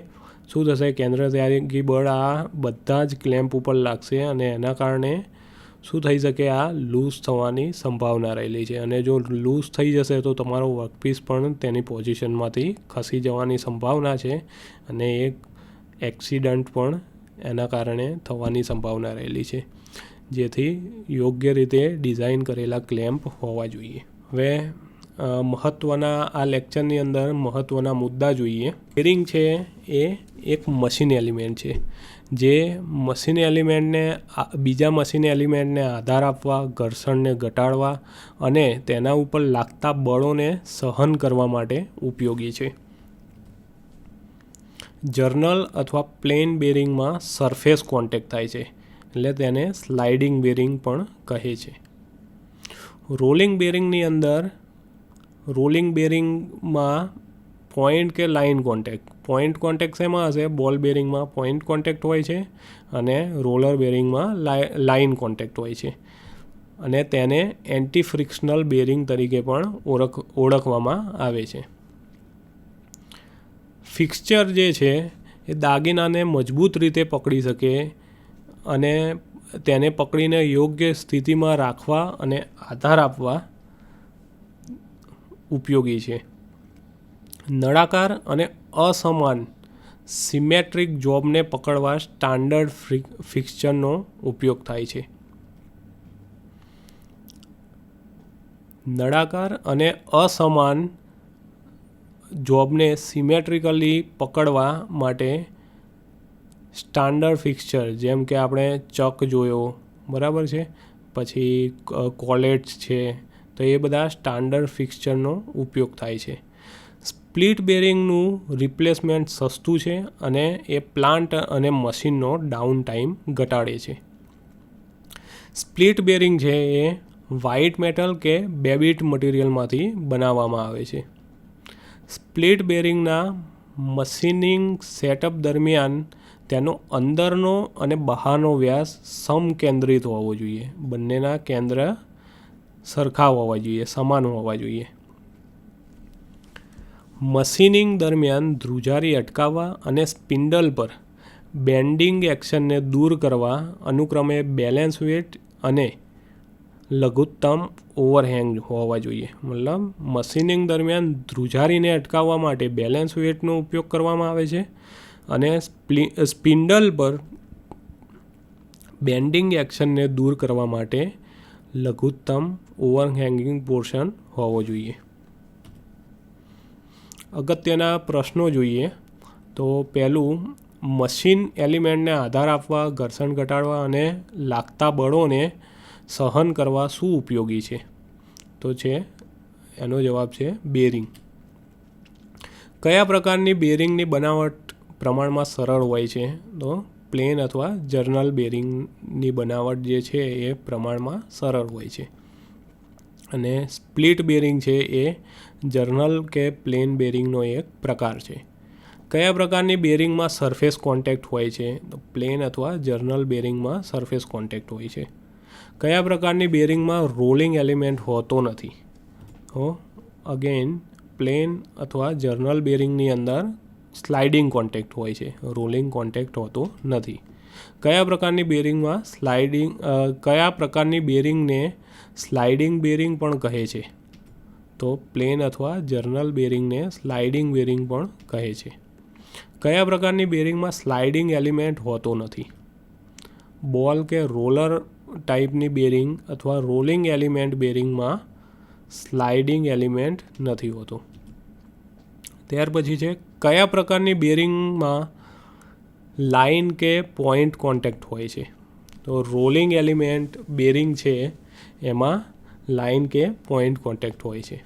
શું થશે? કેન્દ્ર ત્યાગી બળ આ બધા જ ક્લેમ્પ ઉપર લાગશે અને એના કારણે શું થઈ શકે? આ લૂઝ થવાની સંભાવના રહેલી છે. અને જો લૂઝ થઈ જશે તો તમારો વર્કપીસ પણ તેની પોઝિશનમાંથી ખસી જવાની સંભાવના છે અને એક એક્સિડન્ટ પણ એના કારણે થવાની સંભાવના રહેલી છે. જેથી યોગ્ય રીતે ડિઝાઇન કરેલા ક્લેમ્પ હોવા જોઈએ. હવે મહત્ત્વના આ લેક્ચરની અંદર મહત્ત્વના મુદ્દા જોઈએ. બેરિંગ છે એ એક મશીન એલિમેન્ટ છે જે મશીન એલિમેન્ટને બીજા મશીન એલિમેન્ટને આધાર આપવા, ઘર્ષણને ઘટાડવા અને તેના ઉપર લાગતા બળોને સહન કરવા માટે ઉપયોગી છે. જર્નલ અથવા પ્લેન બેરિંગમાં સરફેસ કોન્ટેક્ટ થાય છે એટલે તેને સ્લાઇડિંગ બેરિંગ પણ કહે છે. રોલિંગ બેરિંગની અંદર રોલિંગ બેરિંગમાં પોઈન્ટ કે લાઇન કોન્ટેક્ટ શેમાં હશે? બોલ બેરિંગમાં પોઈન્ટ કોન્ટેક્ટ હોય છે અને રોલર બેરિંગમાં લાઇન કોન્ટેક્ટ હોય છે અને તેને એન્ટી ફ્રિક્શનલ બેરિંગ તરીકે પણ ઓળખવામાં આવે છે. ફિક્સચર જે છે એ દાગીનાને મજબૂત રીતે પકડી શકે અને તેને પકડીને યોગ્ય સ્થિતિમાં રાખવા અને આધાર આપવા ઉપયોગી છે. નળાકાર અને અસમાન સિમેટ્રિક જોબને પકડવા સ્ટાન્ડર્ડ ફિક્સચરનો ઉપયોગ થાય છે. નળાકાર અને અસમાન જોબને સિમેટ્રિકલી પકડવા માટે સ્ટાન્ડર્ડ ફિક્સચર જેમ કે આપણે ચક જોયો, બરાબર છે, પછી કોલેટ્સ છે, તો એ બધા સ્ટાન્ડર્ડ ફિક્સચરનો ઉપયોગ થાય છે. સ્પ્લિટ બેરિંગનું રિપ્લેસમેન્ટ સસ્તું છે અને એ પ્લાન્ટ અને મશીનનો ડાઉન ટાઈમ ઘટાડે છે. સ્પ્લિટ બેરિંગ છે એ વ્હાઇટ મેટલ કે બેબિટ મટીરિયલમાંથી બનાવવામાં આવે છે. સ્પ્લિટ બેરિંગના મશીનિંગ સેટઅપ દરમિયાન તેનો અંદરનો અને બહારનો વ્યાસ સમકેન્દ્રિત હોવો જોઈએ. બંનેના કેન્દ્ર સરખા હોવા જોઈએ, સમાન હોવા જોઈએ. મશીનિંગ દરમિયાન ધ્રુજારી અટકાવવા અને સ્પિન્ડલ પર બેન્ડિંગ એક્શનને દૂર કરવા અનુક્રમે બેલેન્સ વેટ અને લઘુત્તમ ઓવરહેંગ હોવા જોઈએ. મતલબ મશીનિંગ દરમિયાન ધ્રુજારીને અટકાવવા માટે બેલેન્સ વેટનો ઉપયોગ કરવામાં આવે છે અને સ્પિન્ડલ પર બેન્ડિંગ એક્શનને દૂર કરવા માટે લઘુત્તમ ઓવરહેંગિંગ પોર્શન હોવો જોઈએ. અગત્યના પ્રશ્નો જોઈએ તો પહેલું, મશીન એલિમેન્ટને આધાર આપવા, ઘર્ષણ ઘટાડવા અને લાગતા બળોને સહન કરવા શું ઉપયોગી છે? તો એનો જવાબ છે બેરિંગ. કયા પ્રકારની બેરિંગની બનાવટ પ્રમાણમાં સરળ હોય છે? તો પ્લેન અથવા જર્નલ બેરિંગની બનાવટ જે છે એ પ્રમાણમાં સરળ હોય છે અને સ્પ્લિટ બેરિંગ છે એ જર્નલ કે પ્લેન બેરિંગનો એક પ્રકાર છે. કયા પ્રકારની બેરિંગમાં સરફેસ કોન્ટેક્ટ હોય છે? તો પ્લેન અથવા જર્નલ બેરિંગમાં સરફેસ કોન્ટેક્ટ હોય છે. કયા પ્રકારની બેરિંગમાં રોલિંગ એલિમેન્ટ હોતો નથી? તો અગેન પ્લેન અથવા જર્નલ બેરિંગની અંદર સ્લાઇડિંગ કોન્ટેક્ટ હોય છે, રોલિંગ કોન્ટેક્ટ હોતો નથી. કયા પ્રકારની બેરિંગને સ્લાઇડિંગ બેરિંગ પણ કહે છે? તો પ્લેન અથવા જર્નલ બેરિંગને સ્લાઇડિંગ બેરિંગ પણ કહે છે. કયા પ્રકારની બેરિંગમાં સ્લાઇડિંગ એલિમેન્ટ હોતો નથી? બોલ કે રોલર ટાઈપની બેરિંગ અથવા રોલિંગ એલિમેન્ટ બેરિંગમાં સ્લાઇડિંગ એલિમેન્ટ નથી હોતો. ત્યાર પછી છે કયા પ્રકારની બેરિંગમાં લાઇન કે પોઈન્ટ કોન્ટેક્ટ હોય છે? તો રોલિંગ એલિમેન્ટ બેરિંગ છે એમાં લાઇન કે પોઈન્ટ કોન્ટેક્ટ હોય છે.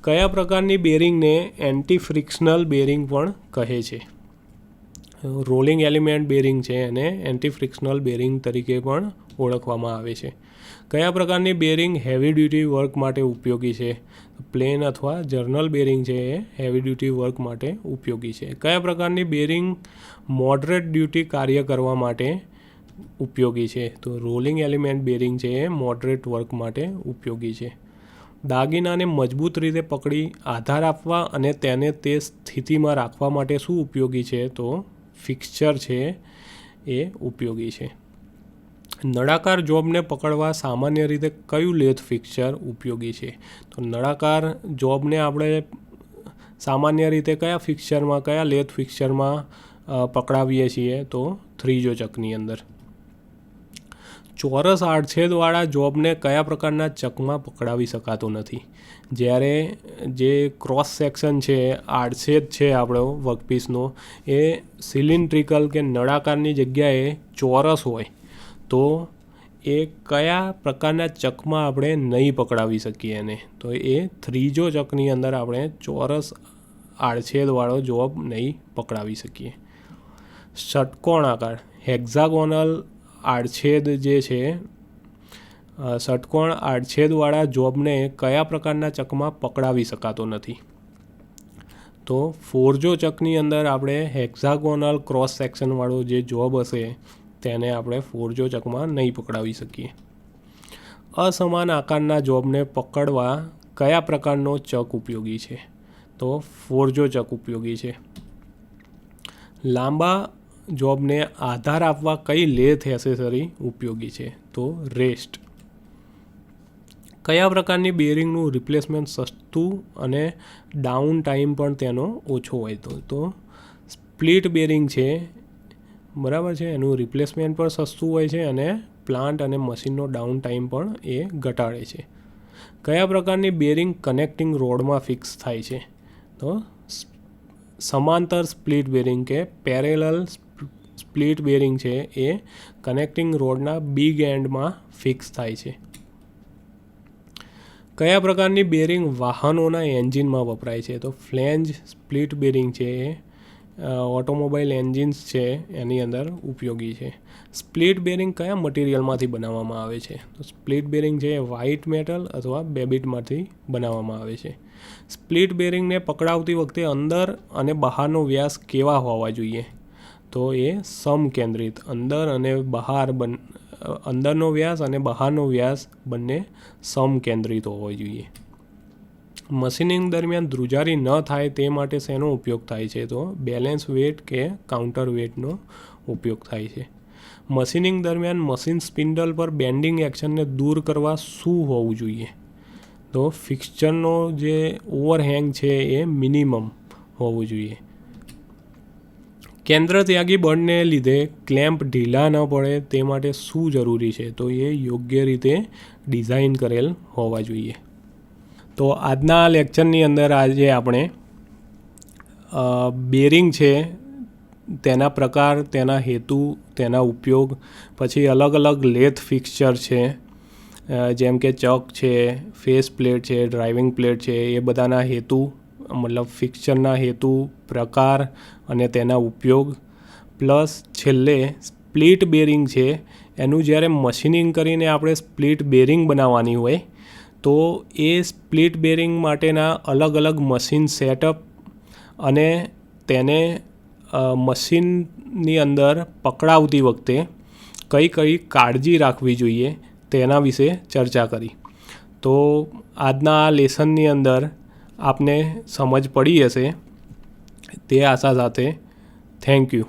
કયા પ્રકારની બેરિંગને એન્ટી ફ્રિક્શનલ બેરિંગ પણ કહે છે? રોલિંગ એલિમેન્ટ બેરિંગ છે એને એન્ટી ફ્રિક્શનલ બેરિંગ તરીકે પણ ઓળખવામાં આવે છે. કયા પ્રકારની બેરિંગ હેવી ડ્યુટી વર્ક માટે ઉપયોગી છે? પ્લેન અથવા જર્નલ બેરિંગ છે એ હેવી ડ્યુટી વર્ક માટે ઉપયોગી છે. કયા પ્રકારની બેરિંગ મોડરેટ ડ્યુટી કાર્ય કરવા માટે ઉપયોગી છે? તો રોલિંગ એલિમેન્ટ બેરિંગ છે એ મોડરેટ વર્ક માટે ઉપયોગી છે. દાગીનાને મજબૂત રીતે પકડી આધાર આપવા અને તેને તે સ્થિતિમાં રાખવા માટે શું ઉપયોગી છે? તો ફિક્સચર છે એ ઉપયોગી છે. નળાકાર જોબને પકડવા સામાન્ય રીતે કયું લેથ ફિક્સચર ઉપયોગી છે? તો નળાકાર જોબને આપણે સામાન્ય રીતે કયા લેથ ફિક્સચરમાં પકડાવીએ છીએ? તો ત્રીજો ચકની અંદર. ચોરસ આડછેદવાળા જોબને કયા પ્રકારના ચકમાં પકડાવી શકાતો નથી? જ્યારે જે ક્રોસ સેક્શન છે, આડછેદ છે આપણો વર્કપીસનો, એ સિલિન્ડ્રિકલ કે નળાકારની જગ્યાએ ચોરસ હોય તો એ કયા પ્રકારના ચકમાં આપણે નહીં પકડાવી શકીએ એને? તો એ ત્રીજો ચકની અંદર આપણે ચોરસ આડછેદવાળો જોબ નહીં પકડાવી શકીએ. ષટકોણ આકાર હેક્ઝાગોનલ આડછેદ જે છે, ષટકોણ આડછેદવાળા જોબને કયા પ્રકારના ચકમાં પકડાવી શકાતો નથી? તો ફોરજો ચકની અંદર આપણે હેક્ઝાગોનલ ક્રોસ સેક્શનવાળો જે જોબ હશે તેને આપણે ફોરજો ચકમાં નહીં પકડાવી શકીએ. અસમાન આકારના જોબને પકડવા કયા પ્રકારનો ચક ઉપયોગી છે? તો ફોરજો ચક ઉપયોગી છે. લાંબા જોબને આધાર આપવા કઈ લેથ એસેસરી ઉપયોગી છે? તો રેસ્ટ. કયા પ્રકારની બેરિંગનું રિપ્લેસમેન્ટ સસ્તું અને ડાઉન ટાઈમ પણ તેનો ઓછો હોય? તો સ્પ્લિટ બેરિંગ છે, બરાબર છે, એનું રિપ્લેસમેન્ટ પણ સસ્તું હોય છે અને પ્લાન્ટ અને મશીનનો ડાઉન ટાઈમ પણ એ ઘટાડે છે. કયા પ્રકારની બેરિંગ કનેક્ટિંગ રોડમાં ફિક્સ થાય છે? તો સમાંતર સ્પ્લિટ બેરિંગ કે પેરેલલ સ્પ્લિટ બેરિંગ છે એ કનેક્ટિંગ રોડના બિગ એન્ડમાં ફિક્સ થાય છે. કયા પ્રકારની બેરિંગ વાહનોના એન્જિનમાં વપરાય છે? તો ફ્લેન્જ સ્પ્લિટ બેરિંગ છે એ ઓટોમોબાઈલ એન્જિન્સ છે એની અંદર ઉપયોગી છે. સ્પ્લિટ બેરિંગ કયા મટીરિયલમાંથી બનાવવામાં આવે છે? તો સ્પ્લિટ બેરિંગ છે એ વ્હાઇટ મેટલ અથવા બેબિટમાંથી બનાવવામાં આવે છે. સ્પ્લિટ બેરિંગને પકડાવતી વખતે અંદર અને બહારનો વ્યાસ કેવા હોવા જોઈએ? તો એ સમકેન્દ્રિત, અંદર અને બહાર અંદરનો વ્યાસ અને બહારનો વ્યાસ બંને સમકેન્દ્રિત હોવો જોઈએ. મશીનિંગ દરમિયાન ધ્રુજારી ન થાય તે માટે શેનો ઉપયોગ થાય છે? તો બેલેન્સ વેટ કે કાઉન્ટર વેટનો ઉપયોગ થાય છે. મશીનિંગ દરમિયાન મશીન સ્પિન્ડલ પર બેન્ડિંગ એક્શનને દૂર કરવા શું હોવું જોઈએ? તો ફિક્સચરનો જે ઓવરહેંગ છે એ મિનિમમ હોવું જોઈએ. કેન્દ્ર ત્યાગી બળને લીધે ક્લેમ્પ ઢીલા ન પડે તે માટે શું જરૂરી છે? તો એ યોગ્ય રીતે ડિઝાઇન કરેલ હોવા જોઈએ. તો આજના લેક્ચરની અંદર આજે આપણે બેરિંગ છે તેના પ્રકાર, તેના હેતુ, તેના ઉપયોગ, પછી અલગ અલગ લેથ ફિક્સચર છે, જેમ કે ચક છે, ફેસ પ્લેટ છે, ડ્રાઇવિંગ પ્લેટ છે, એ બધાના હેતુ, મતલબ ફિક્સચરના હેતુ, પ્રકાર અને તેના ઉપયોગ, પ્લસ છેલ્લે સ્પ્લિટ બેરિંગ છે એનું જ્યારે મશીનિંગ કરીને આપણે સ્પ્લિટ બેરિંગ બનાવવાની હોય તો એ સ્પ્લિટ બેરિંગ માટેના અલગ અલગ મશીન સેટઅપ અને તેને મશીનની અંદર પકડાવતી વખતે કઈ કઈ કાળજી રાખવી જોઈએ તેના વિશે ચર્ચા કરી. તો આજના આ લેસનની અંદર આપને સમજ પડી હશે તે આશા સાથે થેન્ક યુ.